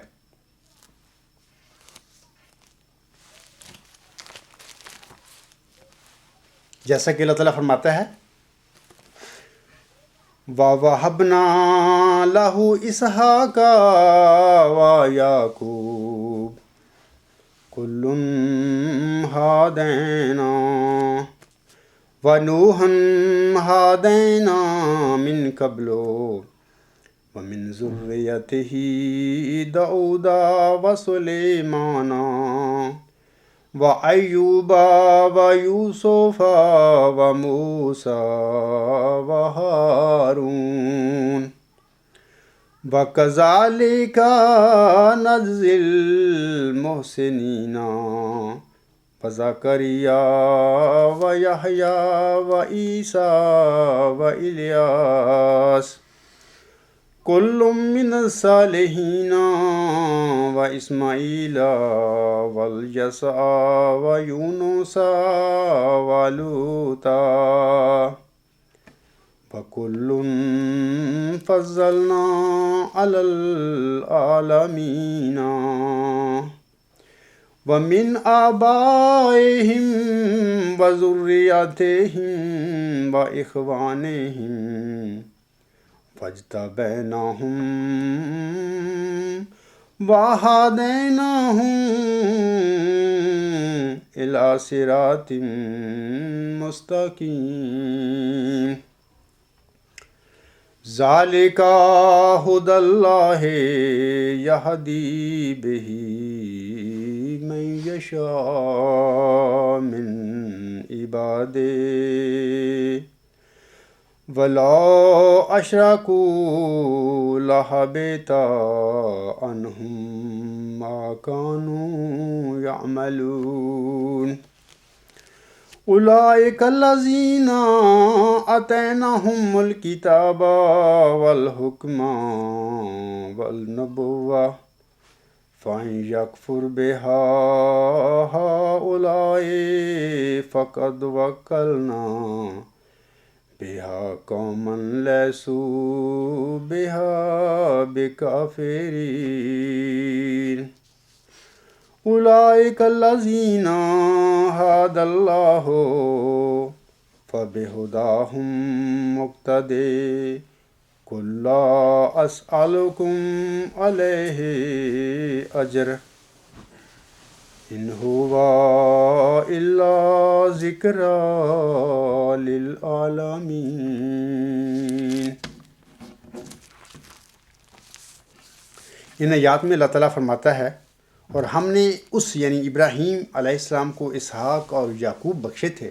Speaker 1: جیسا کہ اللہ تعالیٰ فرماتا ہے وَوَهَبْنَا لَهُ إِسْحَاقَ وَيَعْقُوبَ كُلٌّ هَدَيْنَا وَنُوحًا هَدَيْنَا مِن قَبْلُ وَمِن ذُرِّيَّتِهِ دَاوُودَ وَسُلَيْمَانَ وَأَيُّوبَ وَيُوسُفَ وَمُوسَى وَهَارُونَ وَكَذَلِكَ نَجْزِي الْمُحْسِنِينَ وَزَكَرِيَّا وَيَحْيَى وَعِيسَى وَإِلْيَاسَ كُلٌّ مِّنَ الصَّالِحِينَ وَإِسْمَاعِيلَ وَالْيَسَعَ وَيُونُسَ وَلُوطًا وَكُلٌّ فَضَّلْنَا عَلَى الْعَالَمِينَ وَمِنْ آبَائِهِمْ وَذُرِّيَّاتِهِمْ وَإِخْوَانِهِمْ فَاجْتَبَيْنَاهُمْ وَهَدَيْنَاهُمْ إِلَى صِرَاطٍ مُسْتَقِيمٍ ذَلِكَ هُدَى اللَّهِ يَهْدِي بِهِ مَن يَشَاءُ مِنْ عِبَادِهِ وَلَوْ أَشْرَكُوا لَحَبِطَ عَنْهُمْ مَا كَانُوا يَعْمَلُونَ أُولَئِكَ الَّذِينَ آتَيْنَاهُمُ الْكِتَابَ وَالْحُكْمَ وَالنُّبُوَّةَ فَإِن يَكْفُرْ بِهَا هَؤُلَاءِ فَقَدْ وَكَّلْنَا بِهَا قَوْمًا لَيْسُوا بِهَا بِكَافِرِينَ أُولَئِكَ الَّذِينَ هَدَى اللَّهُ فَبِهُدَاهُمْ مُقْتَدِي قُل لَّا أَسْأَلُكُمْ عَلَيْهِ أَجْرًا إِنْ هُوَ إِلَّا ذِكْرًا لِلْعَالَمِينَ۔ ان آیات میں اللہ تعالیٰ فرماتا ہے اور ہم نے اس یعنی ابراہیم علیہ السلام کو اسحاق اور یعقوب بخشے تھے،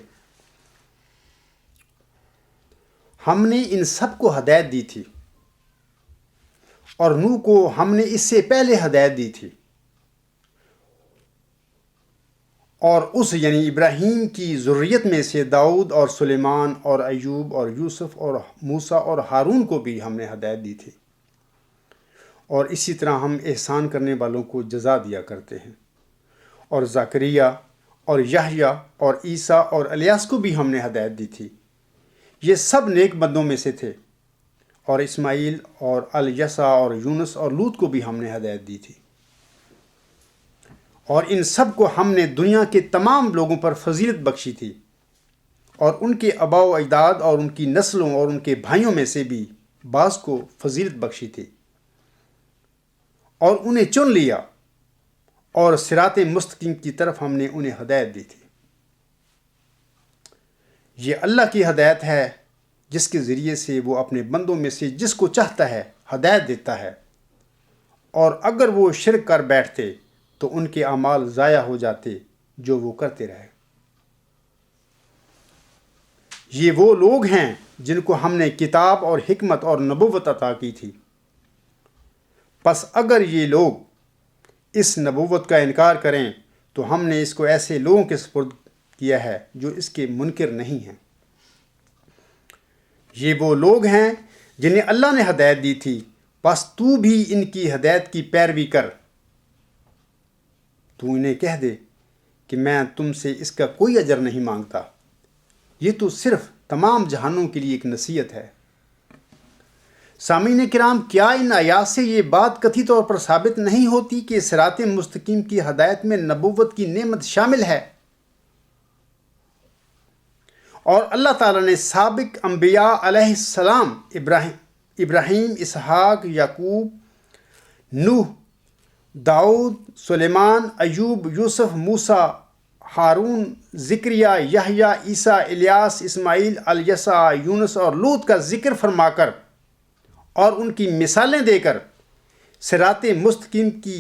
Speaker 1: ہم نے ان سب کو ہدایت دی تھی، اور نوح کو ہم نے اس سے پہلے ہدایت دی تھی، اور اس یعنی ابراہیم کی ذریت میں سے داؤد اور سلیمان اور ایوب اور یوسف اور موسیٰ اور ہارون کو بھی ہم نے ہدایت دی تھی، اور اسی طرح ہم احسان کرنے والوں کو جزا دیا کرتے ہیں، اور زکریا اور یحییٰ اور عیسیٰ اور الیاس کو بھی ہم نے ہدایت دی تھی، یہ سب نیک بندوں میں سے تھے، اور اسماعیل اور الیسع اور یونس اور لوط کو بھی ہم نے ہدایت دی تھی، اور ان سب کو ہم نے دنیا کے تمام لوگوں پر فضیلت بخشی تھی، اور ان کے آباء و اجداد اور ان کی نسلوں اور ان کے بھائیوں میں سے بھی بعض کو فضیلت بخشی تھی، اور انہیں چن لیا، اور صراط مستقیم کی طرف ہم نے انہیں ہدایت دی تھی۔ یہ اللہ کی ہدایت ہے جس کے ذریعے سے وہ اپنے بندوں میں سے جس کو چاہتا ہے ہدایت دیتا ہے، اور اگر وہ شرک کر بیٹھتے تو ان کے اعمال ضائع ہو جاتے جو وہ کرتے رہے۔ یہ وہ لوگ ہیں جن کو ہم نے کتاب اور حکمت اور نبوت عطا کی تھی، پس اگر یہ لوگ اس نبوت کا انکار کریں تو ہم نے اس کو ایسے لوگوں کے سپرد کیا ہے جو اس کے منکر نہیں ہیں۔ یہ وہ لوگ ہیں جنہیں اللہ نے ہدایت دی تھی، بس تو بھی ان کی ہدایت کی پیروی کر۔ تو انہیں کہہ دے کہ میں تم سے اس کا کوئی اجر نہیں مانگتا، یہ تو صرف تمام جہانوں کے لیے ایک نصیحت ہے۔ سامعین کرام، کیا ان آیات سے یہ بات قطعی طور پر ثابت نہیں ہوتی کہ صراط مستقیم کی ہدایت میں نبوت کی نعمت شامل ہے؟ اور اللہ تعالیٰ نے سابق انبیاء علیہ السلام ابراہیم، اسحاق، یعقوب، نوح، داؤد، سلیمان، ایوب، یوسف، موسیٰ، ہارون، زکریا، یحییٰ، عیسیٰ، الیاس، اسماعیل، الیسع، یونس اور لوط کا ذکر فرما کر اور ان کی مثالیں دے کر صراط مستقیم کی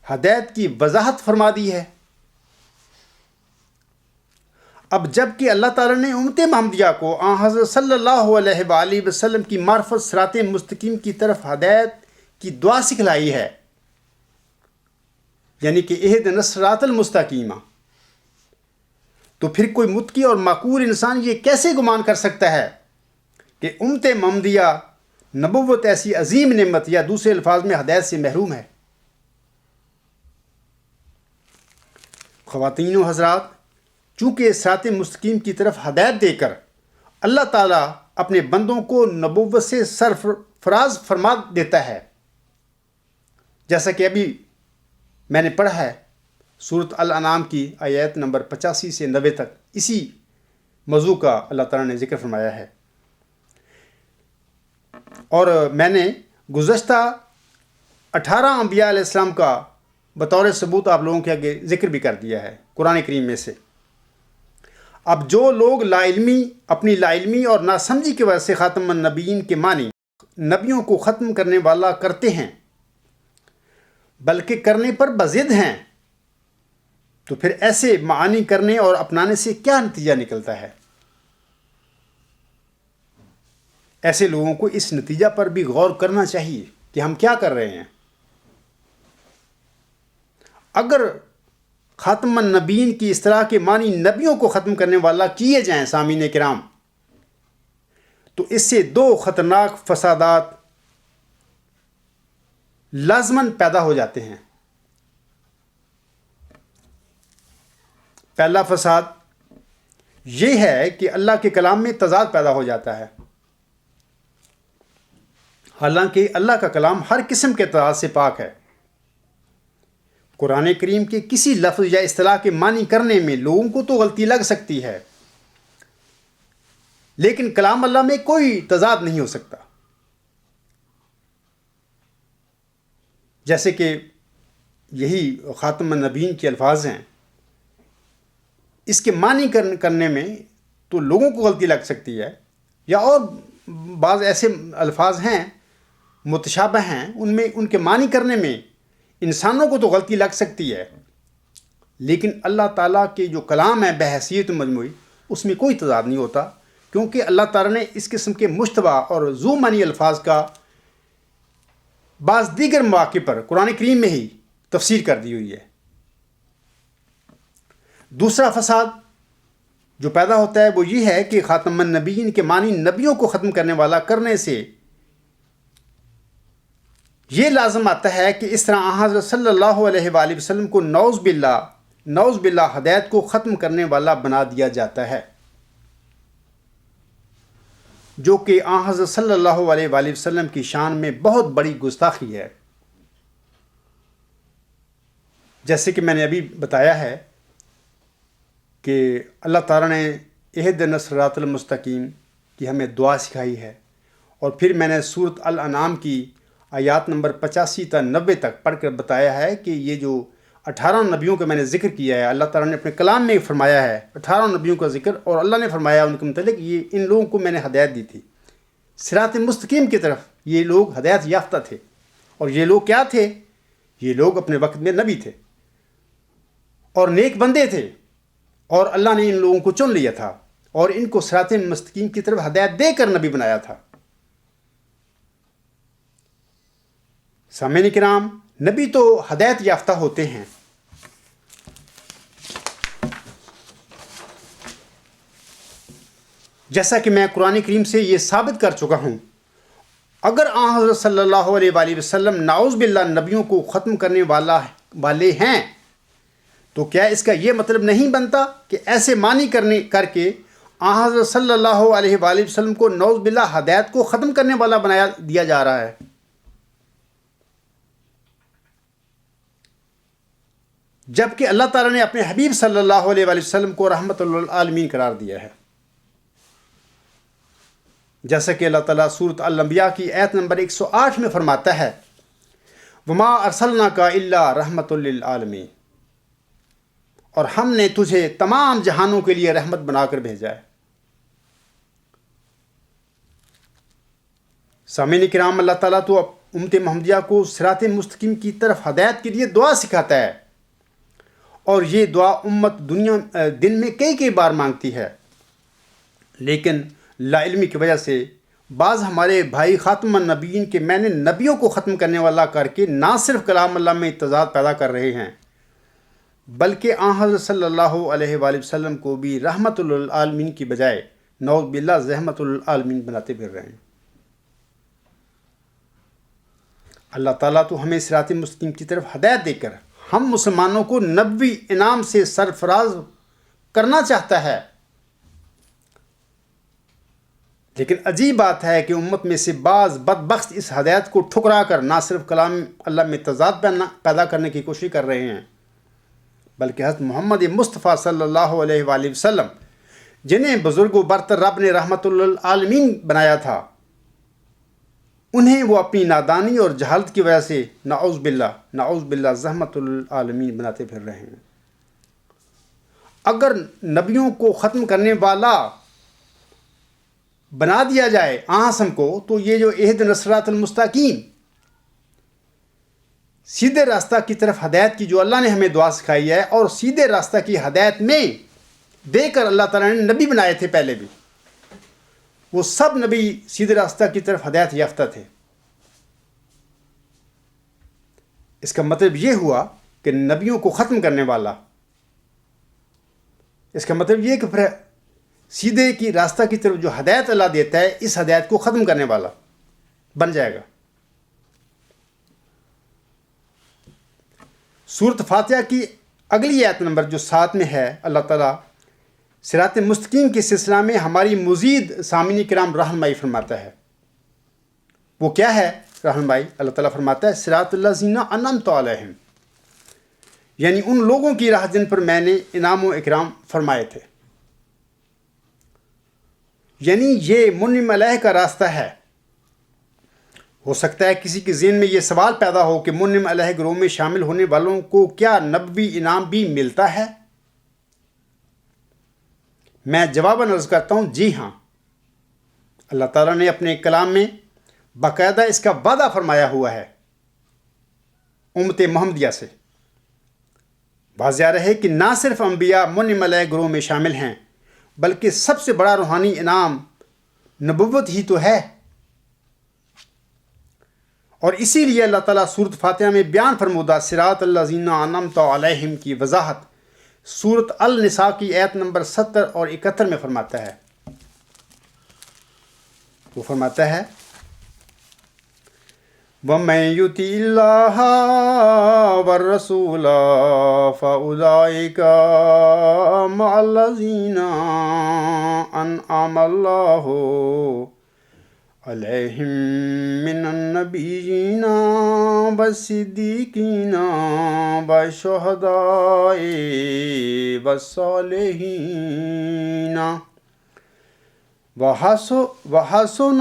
Speaker 1: ہدایت کی وضاحت فرما دی ہے۔ اب جب کہ اللہ تعالیٰ نے امت محمدیہ کو حضرت صلی اللہ علیہ وآلہ وسلم کی معرفت صراط مستقیم کی طرف ہدایت کی دعا سکھلائی ہے، یعنی کہ اہدنا الصراط المستقیم، تو پھر کوئی متقی اور معقول انسان یہ کیسے گمان کر سکتا ہے کہ امت محمدیہ نبوت ایسی عظیم نعمت یا دوسرے الفاظ میں ہدایت سے محروم ہے؟ خواتین و حضرات، چونکہ صراط مستقیم کی طرف ہدایت دے کر اللہ تعالیٰ اپنے بندوں کو نبوت سے سرفراز فرما دیتا ہے، جیسا کہ ابھی میں نے پڑھا ہے سورۃ الانعام کی آیت نمبر 85 سے 90 تک، اسی موضوع کا اللہ تعالیٰ نے ذکر فرمایا ہے۔ اور میں نے گزشتہ 18 انبیاء علیہ السلام کا بطور ثبوت آپ لوگوں کے آگے ذکر بھی کر دیا ہے قرآن کریم میں سے۔ اب جو لوگ اپنی لا علمی اور ناسمجھی کی وجہ سے خاتم النبیین کے معنی نبیوں کو ختم کرنے والا کرتے ہیں، بلکہ کرنے پر بضد ہیں، تو پھر ایسے معانی کرنے اور اپنانے سے کیا نتیجہ نکلتا ہے؟ ایسے لوگوں کو اس نتیجہ پر بھی غور کرنا چاہیے کہ ہم کیا کر رہے ہیں۔ اگر خاتم النبیین کی اصطلاح کے معنی نبیوں کو ختم کرنے والا کیے جائیں سامعین کرام، تو اس سے دو خطرناک فسادات لازماً پیدا ہو جاتے ہیں۔ پہلا فساد یہ ہے کہ اللہ کے کلام میں تضاد پیدا ہو جاتا ہے، حالانکہ اللہ کا کلام ہر قسم کے تضاد سے پاک ہے۔ قرآن کریم کے کسی لفظ یا اصطلاح کے معنی کرنے میں لوگوں کو تو غلطی لگ سکتی ہے، لیکن کلام اللہ میں کوئی تضاد نہیں ہو سکتا۔ جیسے کہ یہی خاتم النبیین کے الفاظ ہیں، اس کے معنی کرنے میں تو لوگوں کو غلطی لگ سکتی ہے، یا اور بعض ایسے الفاظ ہیں متشابہ ہیں، ان کے معنی کرنے میں انسانوں کو تو غلطی لگ سکتی ہے، لیکن اللہ تعالیٰ کے جو کلام ہے بحیثیت مجموعی، اس میں کوئی تضاد نہیں ہوتا، کیونکہ اللہ تعالیٰ نے اس قسم کے مشتبہ اور ذو معنی الفاظ کا بعض دیگر مواقع پر قرآن کریم میں ہی تفسیر کر دی ہوئی ہے۔ دوسرا فساد جو پیدا ہوتا ہے وہ یہ ہے کہ خاتم النبیین کے معنی نبیوں کو ختم کرنے والا کرنے سے یہ لازم آتا ہے کہ اس طرح حضرت صلی اللہ علیہ وآلہ وسلم کو نعوذ باللہ ہدایت کو ختم کرنے والا بنا دیا جاتا ہے، جو کہ حضرت صلی اللہ علیہ وآلہ وسلم کی شان میں بہت بڑی گستاخی ہے۔ جیسے کہ میں نے ابھی بتایا ہے کہ اللہ تعالیٰ نے اہدنا الصراط المستقیم کی ہمیں دعا سکھائی ہے، اور پھر میں نے سورۃ الانعام کی آیات نمبر 85 تا 90 تک پڑھ کر بتایا ہے کہ یہ جو 18 نبیوں کا میں نے ذکر کیا ہے، اللہ تعالیٰ نے اپنے کلام میں فرمایا ہے 18 نبیوں کا ذکر، اور اللہ نے فرمایا ان کے متعلق یہ ان لوگوں کو میں نے ہدایت دی تھی صراط مستقیم کی طرف۔ یہ لوگ ہدایت یافتہ تھے، اور یہ لوگ کیا تھے؟ یہ لوگ اپنے وقت میں نبی تھے اور نیک بندے تھے، اور اللہ نے ان لوگوں کو چن لیا تھا اور ان کو صراط مستقیم کی طرف ہدایت دے کر نبی بنایا تھا۔ سامعین کرام، نبی تو ہدایت یافتہ ہوتے ہیں، جیسا کہ میں قرآن کریم سے یہ ثابت کر چکا ہوں۔ اگر آن حضرت صلی اللہ علیہ وآلہ وسلم نعوذ باللہ نبیوں کو ختم کرنے والے ہیں، تو کیا اس کا یہ مطلب نہیں بنتا کہ ایسے معنی کر کے آن حضرت صلی اللہ علیہ وآلہ وسلم کو نعوذ باللہ ہدایت کو ختم کرنے والا بنایا دیا جا رہا ہے؟ جبکہ اللہ تعالیٰ نے اپنے حبیب صلی اللہ علیہ وآلہ وسلم کو رحمت للعالمین قرار دیا ہے، جیسا کہ اللہ تعالیٰ سورۃ الانبیاء کی آیت نمبر 108 میں فرماتا ہے، وما ارسلناک الا رحمت للعالمین، اور ہم نے تجھے تمام جہانوں کے لیے رحمت بنا کر بھیجا ہے۔ سامعین کرام، اللہ تعالیٰ تو امت محمدیہ کو صراط مستقیم کی طرف ہدایت کے لیے دعا سکھاتا ہے، اور یہ دعا امت دن میں کئی بار مانگتی ہے، لیکن لا علمی کی وجہ سے بعض ہمارے بھائی خاتم النبیین کے میں نے نبیوں کو ختم کرنے والا کر کے نہ صرف کلام اللہ میں تضاد پیدا کر رہے ہیں، بلکہ آن حضرت صلی اللہ علیہ وآلہ وسلم کو بھی رحمت للعالمین کی بجائے نعوذ باللہ زحمت للعالمین بناتے پھر رہے ہیں۔ اللہ تعالیٰ تو ہمیں صراط مستقیم کی طرف ہدایت دے کر ہم مسلمانوں کو نبوی انعام سے سرفراز کرنا چاہتا ہے، لیکن عجیب بات ہے کہ امت میں سے بعض بدبخت اس ہدایت کو ٹھکرا کر نہ صرف کلام اللہ میں تضاد پیدا کرنے کی کوشش کر رہے ہیں، بلکہ حضرت محمد مصطفیٰ صلی اللہ علیہ وآلہ وسلم جنہیں بزرگ و برتر رب نے رحمت للعالمین بنایا تھا، انہیں وہ اپنی نادانی اور جہالت کی وجہ سے نعوذ باللہ زحمت للعالمین بناتے پھر رہے ہیں۔ اگر نبیوں کو ختم کرنے والا بنا دیا جائے آسم کو، تو یہ جو اہدنا الصراط المستقیم سیدھے راستہ کی طرف ہدایت کی جو اللہ نے ہمیں دعا سکھائی ہے، اور سیدھے راستہ کی ہدایت میں دے کر اللہ تعالیٰ نے نبی بنائے تھے پہلے بھی، وہ سب نبی سیدھے راستہ کی طرف ہدایت یافتہ تھے۔ اس کا مطلب یہ ہوا کہ نبیوں کو ختم کرنے والا، اس کا مطلب یہ کہ پھر سیدھے کی راستہ کی طرف جو ہدایت اللہ دیتا ہے، اس ہدایت کو ختم کرنے والا بن جائے گا۔ سورۃ فاتحہ کی اگلی آیت نمبر جو 7 میں ہے، اللہ تعالیٰ صراط مستقیم کے سلسلہ میں ہماری مزید سامعین کرام رہنمائی فرماتا ہے۔ وہ کیا ہے رہنمائی؟ اللہ تعالیٰ فرماتا ہے، صراط الذین انعمت علیہم، یعنی ان لوگوں کی راہ جن پر میں نے انعام و اکرام فرمائے تھے، یعنی یہ منعم علیہ کا راستہ ہے۔ ہو سکتا ہے کسی کے ذہن میں یہ سوال پیدا ہو کہ منعم علیہ گروہ میں شامل ہونے والوں کو کیا نبوی انعام بھی ملتا ہے؟ میں جواباً عرض کرتا ہوں، جی ہاں، اللہ تعالیٰ نے اپنے کلام میں باقاعدہ اس کا وعدہ فرمایا ہوا ہے امت محمدیہ سے۔ واضح رہے کہ نہ صرف انبیاء منعم علیہ گروہ میں شامل ہیں، بلکہ سب سے بڑا روحانی انعام نبوت ہی تو ہے۔ اور اسی لیے اللہ تعالیٰ سورۃ فاتحہ میں بیان فرمودہ صراط الذین انعمت علیہم کی وضاحت سورۃ النساء کی آیت نمبر 70 اور 71 میں فرماتا ہے۔ وہ فرماتا ہے، وَمَن يُطِعِ اللَّهَ وَالرَّسُولَ فَأُولَٰئِكَ مَعَ الَّذِينَ أَنْعَمَ اللَّهُ عَلَيْهِم مِّنَ النَّبِيِّينَ وَالصِّدِّيقِينَ وَالشُّهَدَاءِ وَالصَّالِحِينَ وَحَسُنَ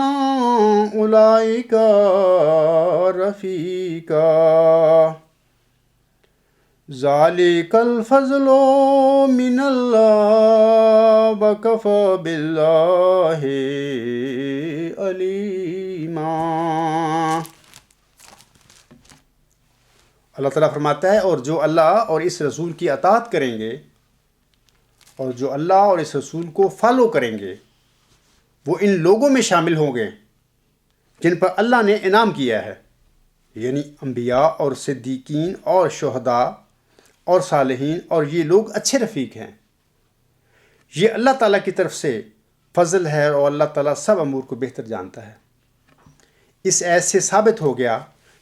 Speaker 1: أُولَٰئِكَ رَفِیقًا۔ ذالک الفضل من اللہ وکفی باللہ علیما۔ اللہ تعالیٰ فرماتا ہے اور جو اللہ اور اس رسول کی اطاعت کریں گے اور جو اللہ اور اس رسول کو فالو کریں گے وہ ان لوگوں میں شامل ہوں گے جن پر اللہ نے انعام کیا ہے، یعنی انبیاء اور صدیقین اور شہداء اور صالحین، اور یہ لوگ اچھے رفیق ہیں۔ یہ اللہ تعالیٰ کی طرف سے فضل ہے اور اللہ تعالیٰ سب امور کو بہتر جانتا ہے۔ اس آیت سے ثابت ہو گیا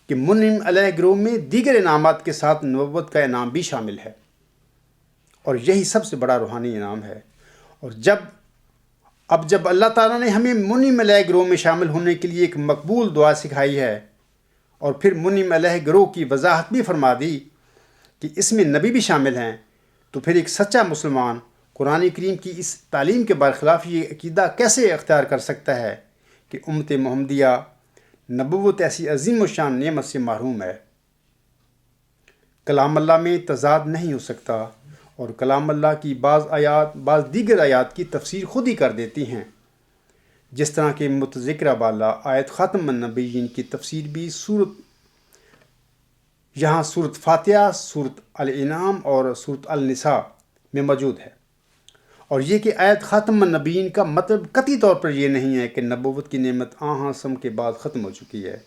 Speaker 1: کہ منعم علیہ گروہ میں دیگر انعامات کے ساتھ نبوت کا انعام بھی شامل ہے، اور یہی سب سے بڑا روحانی انعام ہے۔ اور جب اللہ تعالیٰ نے ہمیں منعم علیہ گروہ میں شامل ہونے کے لیے ایک مقبول دعا سکھائی ہے اور پھر منعم علیہ گروہ کی وضاحت بھی فرما دی کہ اس میں نبی بھی شامل ہیں، تو پھر ایک سچا مسلمان قرآن کریم کی اس تعلیم کے برخلاف یہ عقیدہ کیسے اختیار کر سکتا ہے کہ امت محمدیہ نبوت ایسی عظیم و شان نعمت سے محروم ہے؟ کلام اللہ میں تضاد نہیں ہو سکتا، اور کلام اللہ کی بعض دیگر آیات کی تفسیر خود ہی کر دیتی ہیں، جس طرح کہ متذکرہ بالا آیت خاتم النبیین کی تفسیر بھی یہاں سورۃ فاتحہ، سورۃ الانعام اور سورۃ النساء میں موجود ہے۔ اور یہ کہ آیت خاتم النبیین کا مطلب قطعی طور پر یہ نہیں ہے کہ نبوت کی نعمت ہاسم کے بعد ختم ہو چکی ہے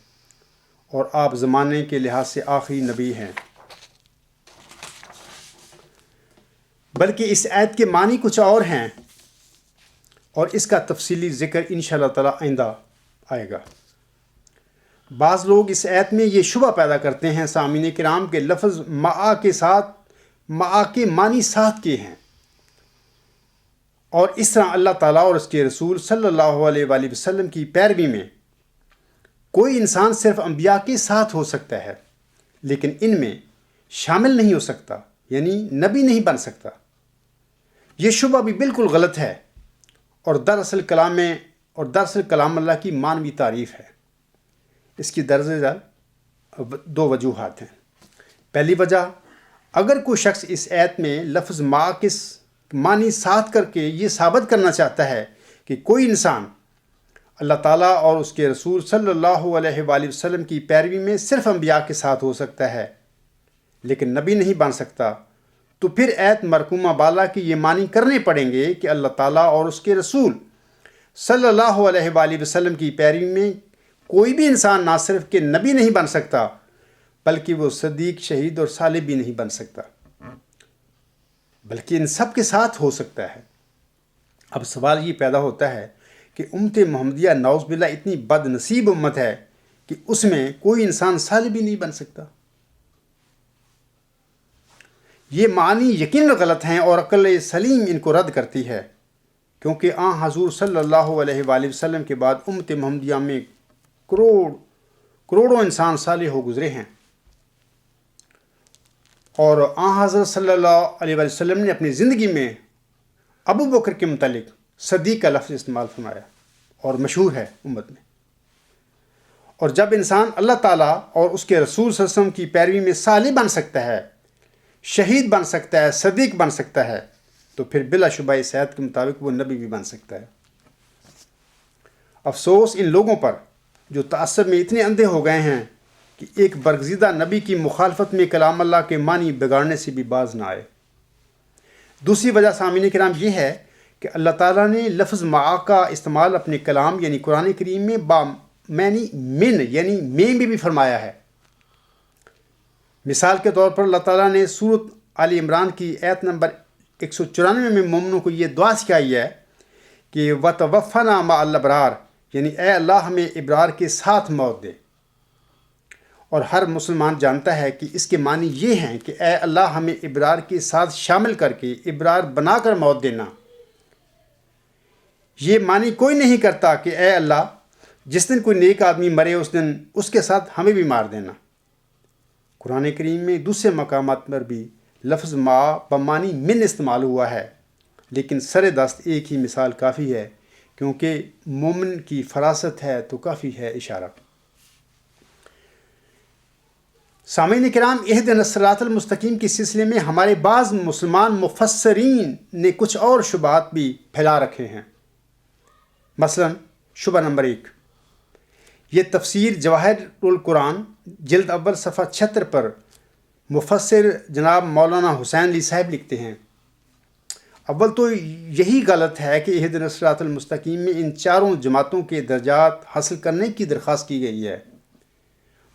Speaker 1: اور آپ زمانے کے لحاظ سے آخری نبی ہیں، بلکہ اس آیت کے معنی کچھ اور ہیں، اور اس کا تفصیلی ذکر انشاءاللہ تعالی آئندہ آئے گا۔ بعض لوگ اس آیت میں یہ شبہ پیدا کرتے ہیں سامعین کرام کے لفظ معا کے معنی ساتھ کے ہیں، اور اس طرح اللہ تعالیٰ اور اس کے رسول صلی اللہ علیہ وآلہ وسلم کی پیروی میں کوئی انسان صرف انبیاء کے ساتھ ہو سکتا ہے لیکن ان میں شامل نہیں ہو سکتا، یعنی نبی نہیں بن سکتا۔ یہ شبہ بھی بالکل غلط ہے، اور دراصل کلام اللہ کی معنوی تعریف ہے۔ اس کی درج ذیل دو وجوہات ہیں۔ پہلی وجہ، اگر کوئی شخص اس آیت میں لفظ مع کے معنی ساتھ کر کے یہ ثابت کرنا چاہتا ہے کہ کوئی انسان اللہ تعالیٰ اور اس کے رسول صلی اللہ علیہ وآلہ وسلم کی پیروی میں صرف انبیاء کے ساتھ ہو سکتا ہے لیکن نبی نہیں بن سکتا، تو پھر آیت مرکومہ بالا کے یہ معنی کرنے پڑیں گے کہ اللہ تعالیٰ اور اس کے رسول صلی اللہ علیہ وآلہ وسلم کی پیروی میں کوئی بھی انسان نہ صرف کہ نبی نہیں بن سکتا بلکہ وہ صدیق، شہید اور صالح بھی نہیں بن سکتا، بلکہ ان سب کے ساتھ ہو سکتا ہے۔ اب سوال یہ پیدا ہوتا ہے کہ امت محمدیہ نعوذ باللہ اتنی بد نصیب امت ہے کہ اس میں کوئی انسان صالح بھی نہیں بن سکتا۔ یہ معنی یقیناً غلط ہیں اور عقل سلیم ان کو رد کرتی ہے، کیونکہ حضور صلی اللہ علیہ وآلہ وسلم کے بعد امت محمدیہ میں کروڑوں انسان صالح ہو گزرے ہیں، اور حضرت صلی اللہ علیہ وآلہ وسلم نے اپنی زندگی میں ابو بکر کے متعلق صدیق کا لفظ استعمال فرمایا اور مشہور ہے امت میں۔ اور جب انسان اللہ تعالیٰ اور اس کے رسول صلی اللہ علیہ وسلم کی پیروی میں صالح بن سکتا ہے، شہید بن سکتا ہے، صدیق بن سکتا ہے، تو پھر بلا شبہ اس آیت کے مطابق وہ نبی بھی بن سکتا ہے۔ افسوس ان لوگوں پر جو تعصب میں اتنے اندھے ہو گئے ہیں کہ ایک برگزیدہ نبی کی مخالفت میں کلام اللہ کے معنی بگاڑنے سے بھی باز نہ آئے۔ دوسری وجہ سامعین کرام یہ ہے کہ اللہ تعالیٰ نے لفظ مع کا استعمال اپنے کلام یعنی قرآن کریم میں معنی من یعنی میں بھی فرمایا ہے۔ مثال کے طور پر اللہ تعالیٰ نے سورۃ آل عمران کی آیت نمبر 194 میں مومنوں کو یہ دعا سکھائی ہے کہ وَتَوَفَّنَا مَعَ الْأَبْرَارِ، یعنی اے اللہ ہمیں ابرار کے ساتھ موت دے۔ اور ہر مسلمان جانتا ہے کہ اس کے معنی یہ ہیں کہ اے اللہ ہمیں ابرار کے ساتھ شامل کر کے ابرار بنا کر موت دینا۔ یہ معنی کوئی نہیں کرتا کہ اے اللہ جس دن کوئی نیک آدمی مرے اس دن اس کے ساتھ ہمیں بھی مار دینا۔ قرآن کریم میں دوسرے مقامات پر بھی لفظ مع بمعنی من استعمال ہوا ہے، لیکن سر دست ایک ہی مثال کافی ہے، کیونکہ مومن کی فراست ہے تو کافی ہے اشارہ۔ سامعین کرام، اہدنا الصراط المستقیم کے سلسلے میں ہمارے بعض مسلمان مفسرین نے کچھ اور شبہات بھی پھیلا رکھے ہیں۔ مثلا شبہ نمبر 1، یہ تفسیر جواہر القرآن جلد اول صفحہ 76 پر مفسر جناب مولانا حسین علی صاحب لکھتے ہیں، اول تو یہی غلط ہے کہ اہدنا الصراط المستقیم میں ان چاروں جماعتوں کے درجات حاصل کرنے کی درخواست کی گئی ہے،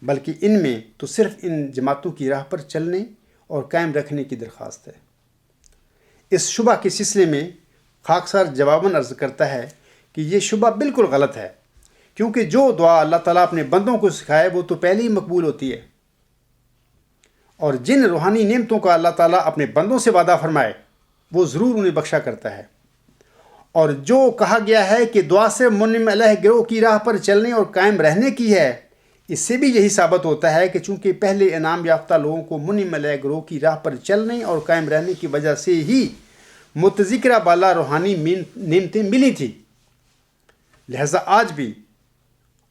Speaker 1: بلکہ ان میں تو صرف ان جماعتوں کی راہ پر چلنے اور قائم رکھنے کی درخواست ہے۔ اس شبہ کے سلسلے میں خاکسار جواباً عرض کرتا ہے کہ یہ شبہ بالکل غلط ہے، کیونکہ جو دعا اللہ تعالیٰ اپنے بندوں کو سکھائے وہ تو پہلے ہی مقبول ہوتی ہے، اور جن روحانی نعمتوں کا اللہ تعالیٰ اپنے بندوں سے وعدہ فرمائے وہ ضرور انہیں بخشا کرتا ہے۔ اور جو کہا گیا ہے کہ دعا سے منعم علیہ گروہ کی راہ پر چلنے اور قائم رہنے کی ہے، اس سے بھی یہی ثابت ہوتا ہے کہ چونکہ پہلے انعام یافتہ لوگوں کو منعم علیہ گروہ کی راہ پر چلنے اور قائم رہنے کی وجہ سے ہی متذکرہ بالا روحانی نعمتیں ملی تھیں، لہذا آج بھی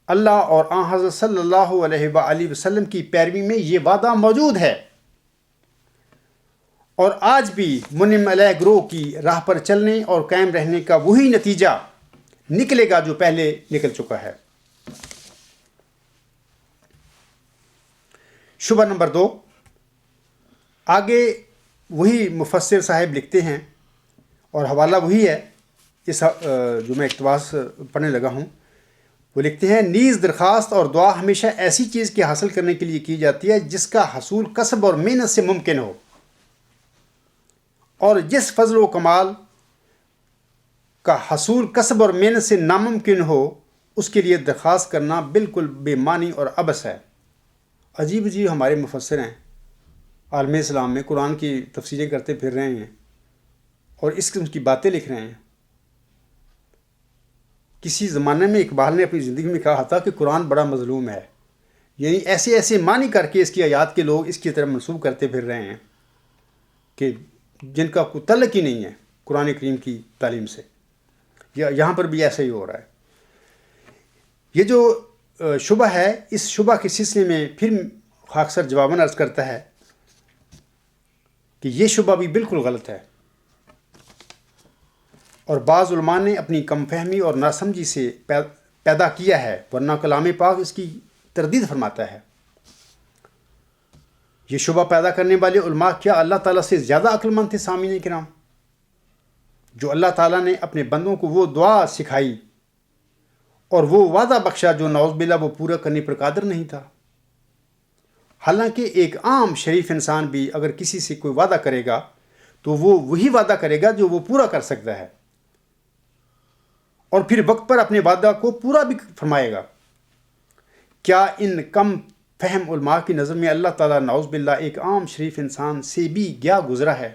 Speaker 1: اللہ اور آن حضرت صلی اللہ علیہ وآلہ وسلم کی پیروی میں یہ وعدہ موجود ہے، اور آج بھی منعم علیہ گروہ کی راہ پر چلنے اور قائم رہنے کا وہی نتیجہ نکلے گا جو پہلے نکل چکا ہے۔ شبہ نمبر 2، آگے وہی مفسر صاحب لکھتے ہیں اور حوالہ وہی ہے، اس جو میں اقتباس پڑھنے لگا ہوں، وہ لکھتے ہیں، نیز درخواست اور دعا ہمیشہ ایسی چیز کے حاصل کرنے کے لیے کی جاتی ہے جس کا حصول کسب اور محنت سے ممکن ہو، اور جس فضل و کمال کا حصول کسب اور محنت سے ناممکن ہو اس کے لیے درخواست کرنا بالکل بے معنی اور عبث ہے۔ عجیب عجیب ہمارے مفسر ہیں، عالم اسلام میں قرآن کی تفسیریں کرتے پھر رہے ہیں اور اس قسم کی باتیں لکھ رہے ہیں۔ کسی زمانے میں اقبال نے اپنی زندگی میں کہا تھا کہ قرآن بڑا مظلوم ہے، یعنی ایسے ایسے معنی کر کے اس کی آیات کے لوگ اس کی طرف منسوب کرتے پھر رہے ہیں کہ جن کا کوئی تعلق ہی نہیں ہے قرآن کریم کی تعلیم سے۔ یہاں پر بھی ایسا ہی ہو رہا ہے۔ یہ جو شبہ ہے، اس شبہ کے سلسلے میں پھر خاکسار جواباً عرض کرتا ہے کہ یہ شبہ بھی بالکل غلط ہے، اور بعض علماء نے اپنی کم فہمی اور ناسمجھی سے پیدا کیا ہے، ورنہ کلام پاک اس کی تردید فرماتا ہے۔ یہ شبہ پیدا کرنے والے علماء کیا اللہ تعالیٰ سے زیادہ عقل مند تھے؟ سامعین کرام، جو اللہ تعالیٰ نے اپنے بندوں کو وہ دعا سکھائی اور وہ وعدہ بخشا جو نعوذ باللہ وہ پورا کرنے پر قادر نہیں تھا۔ حالانکہ ایک عام شریف انسان بھی اگر کسی سے کوئی وعدہ کرے گا تو وہ وہی وعدہ کرے گا جو وہ پورا کر سکتا ہے، اور پھر وقت پر اپنے وعدہ کو پورا بھی فرمائے گا۔ کیا ان کم فہم علماء کی نظر میں اللہ تعالیٰ نعوذ باللہ ایک عام شریف انسان سے بھی گیا گزرا ہے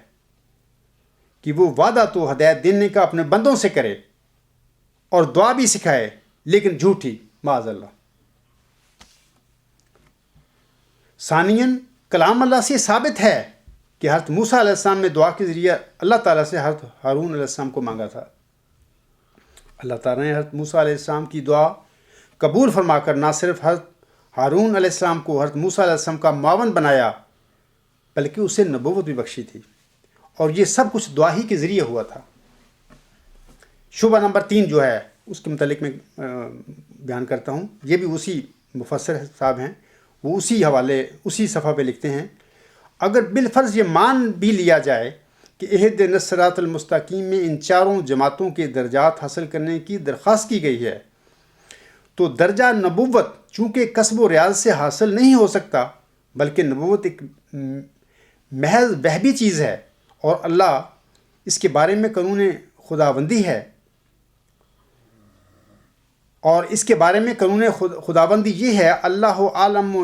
Speaker 1: کہ وہ وعدہ تو ہدایت دینے کا اپنے بندوں سے کرے اور دعا بھی سکھائے، لیکن جھوٹی، معاذ اللہ۔ ثانیاً کلام اللہ سے ثابت ہے کہ حضرت موسیٰ علیہ السلام نے دعا کے ذریعے اللہ تعالیٰ سے حضرت ہارون علیہ السلام کو مانگا تھا۔ اللہ تعالیٰ نے حضرت موسیٰ علیہ السلام کی دعا قبول فرما کر نہ صرف حضرت ہارون علیہ السلام کو حضرت موسیٰ علیہ السلام کا معاون بنایا، بلکہ اسے نبوت بھی بخشی تھی، اور یہ سب کچھ دعا ہی کے ذریعے ہوا تھا۔ شبہ نمبر 3 جو ہے اس کے متعلق میں بیان کرتا ہوں، یہ بھی اسی مفسر صاحب ہیں، وہ اسی حوالے اسی صفحہ پہ لکھتے ہیں، اگر بالفرض یہ مان بھی لیا جائے کہ اہدنا الصراط المستقیم میں ان چاروں جماعتوں کے درجات حاصل کرنے کی درخواست کی گئی ہے، تو درجہ نبوت چونکہ کسب و ریاض سے حاصل نہیں ہو سکتا، بلکہ نبوت ایک محض وہبی چیز ہے، اور اللہ اس کے بارے میں قانون خداوندی ہے، اور اس کے بارے میں قانون خداوندی یہ ہے، اللہ عالم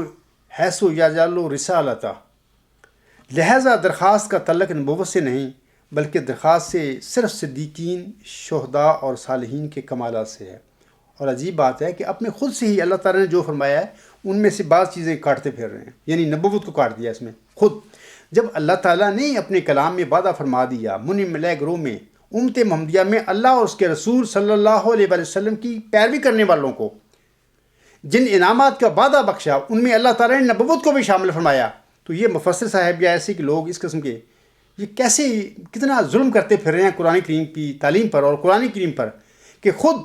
Speaker 1: حیث یجعل رسالتہ، لہذا درخواست کا تعلق نبوت سے نہیں بلکہ درخواست سے صرف صدیقین، شہداء اور صالحین کے کمالات سے ہے۔ اور عجیب بات ہے کہ اپنے خود سے ہی اللہ تعالیٰ نے جو فرمایا ہے ان میں سے بعض چیزیں کاٹتے پھر رہے ہیں، یعنی نبوت کو کاٹ دیا اس میں خود۔ جب اللہ تعالیٰ نے اپنے کلام میں وعدہ فرما دیا منعم علیہ گروہ میں، امت محمدیہ میں اللہ اور اس کے رسول صلی اللہ علیہ وآلہ وسلم کی پیروی کرنے والوں کو جن انعامات کا وعدہ بخشا ان میں اللہ تعالیٰ نے نبوت کو بھی شامل فرمایا. تو یہ مفسر صاحب یا ایسے کہ لوگ اس قسم کے یہ کیسے کتنا ظلم کرتے پھر رہے ہیں قرآن کریم کی تعلیم پر اور قرآن کریم پر، کہ خود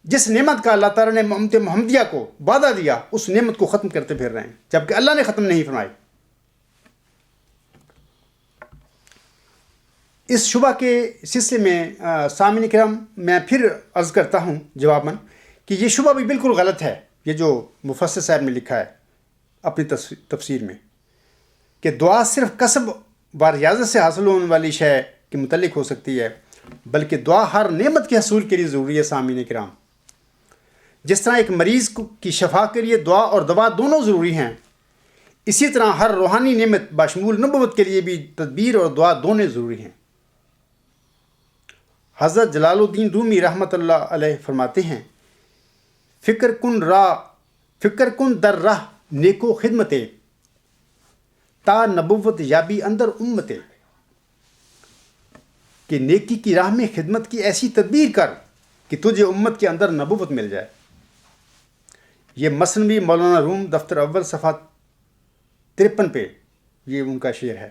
Speaker 1: جس نعمت کا اللہ تعالیٰ نے امت محمدیہ کو وعدہ دیا اس نعمت کو ختم کرتے پھر رہے ہیں، جبکہ اللہ نے ختم نہیں فرمائی. اس شبہ کے سلسلے میں سامعین کرام میں پھر عرض کرتا ہوں جواباً کہ یہ شبہ بھی بالکل غلط ہے، یہ جو مفسر صاحب نے لکھا ہے اپنی تفسیر میں، کہ دعا صرف کسب و ریاضت سے حاصل ہونے والی شے کے متعلق ہو سکتی ہے، بلکہ دعا ہر نعمت کے حصول کے لیے ضروری ہے. سامعین کرام، جس طرح ایک مریض کی شفا کے لیے دعا اور دوا دونوں ضروری ہیں، اسی طرح ہر روحانی نعمت بشمول نبوت کے لیے بھی تدبیر اور دعا دونوں ضروری ہیں. حضرت جلال الدین رومی رحمۃ اللہ علیہ فرماتے ہیں، فکر کن در راہ نیکو خدمتے تا نبوت یابی اندر امتے، کہ نیکی کی راہ میں خدمت کی ایسی تدبیر کر کہ تجھے امت کے اندر نبوت مل جائے. یہ مثنوی مولانا روم دفتر اول صفحہ 53 پہ یہ ان کا شعر ہے.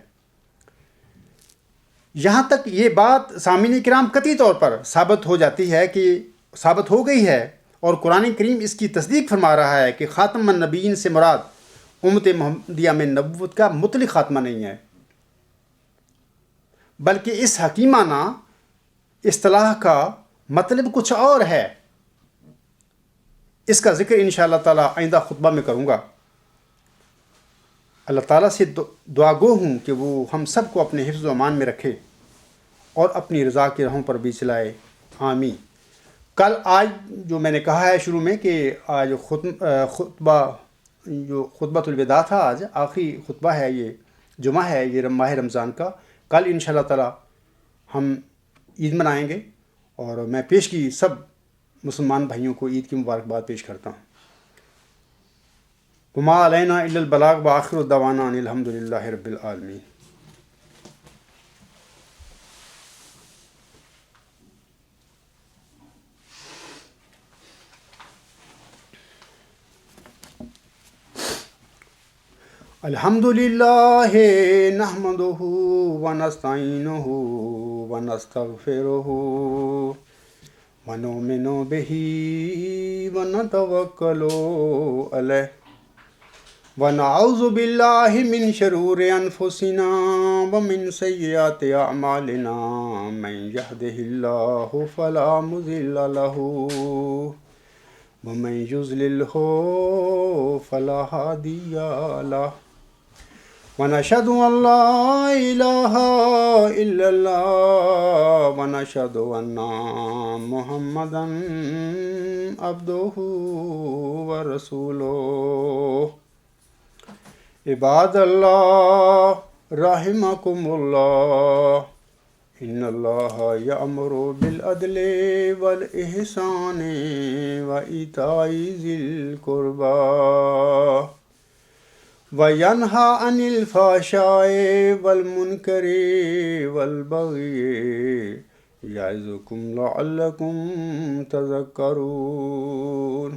Speaker 1: یہاں تک یہ بات سامعین کرام قطعی طور پر ثابت ہو گئی ہے اور قرآن کریم اس کی تصدیق فرما رہا ہے کہ خاتم النبیین سے مراد امت محمدیہ میں نبوت کا مطلق خاتمہ نہیں ہے، بلکہ اس حکیمانہ اصطلاح کا مطلب کچھ اور ہے. اس کا ذکر انشاءاللہ تعالی آئندہ خطبہ میں کروں گا. اللہ تعالیٰ سے دعا گو ہوں کہ وہ ہم سب کو اپنے حفظ و امان میں رکھے اور اپنی رضا کی راہوں پر بھی چلائے. آمین. آج جو میں نے کہا ہے شروع میں کہ آج خطبۃ الوداع تھا، آج آخری خطبہ ہے، یہ جمعہ ہے یہ ماہ رمضان کا. کل انشاءاللہ تعالی ہم عید منائیں گے اور میں پیش کی سب مسلمان بھائیوں کو عید کی مبارکباد پیش کرتا ہوں. وما علینا الا البلاغ وآخر دعوانا ان الحمد للہ رب العالمین. الحمد للہ نحمدہ ونستعینہ ونستغفرہ ونؤمن بہ ونتوکل علیہ ونعوذ باللہ من شرور انفسنا ومن سیئات اعمالنا من یہدہ اللہ فلا مضل لہ ومن یضللہ فلا ہادی لہ ونشہد ان لا الہ الا اللہ ونشہد ان محمدا عبدہ ورسولہ. عباد اللہ رحمکم اللہ، ان اللہ یأمر بالعدل والاحسان وایتاء ذی القربی وینہی عن الفحشاء والمنکر والبغی یعظکم لعلکم تذکرون.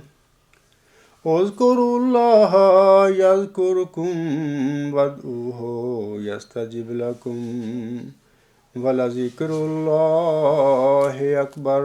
Speaker 1: اذکروا اللہ یذکرکم وادعوہ یستجب لکم ولذکر اللہ اکبر.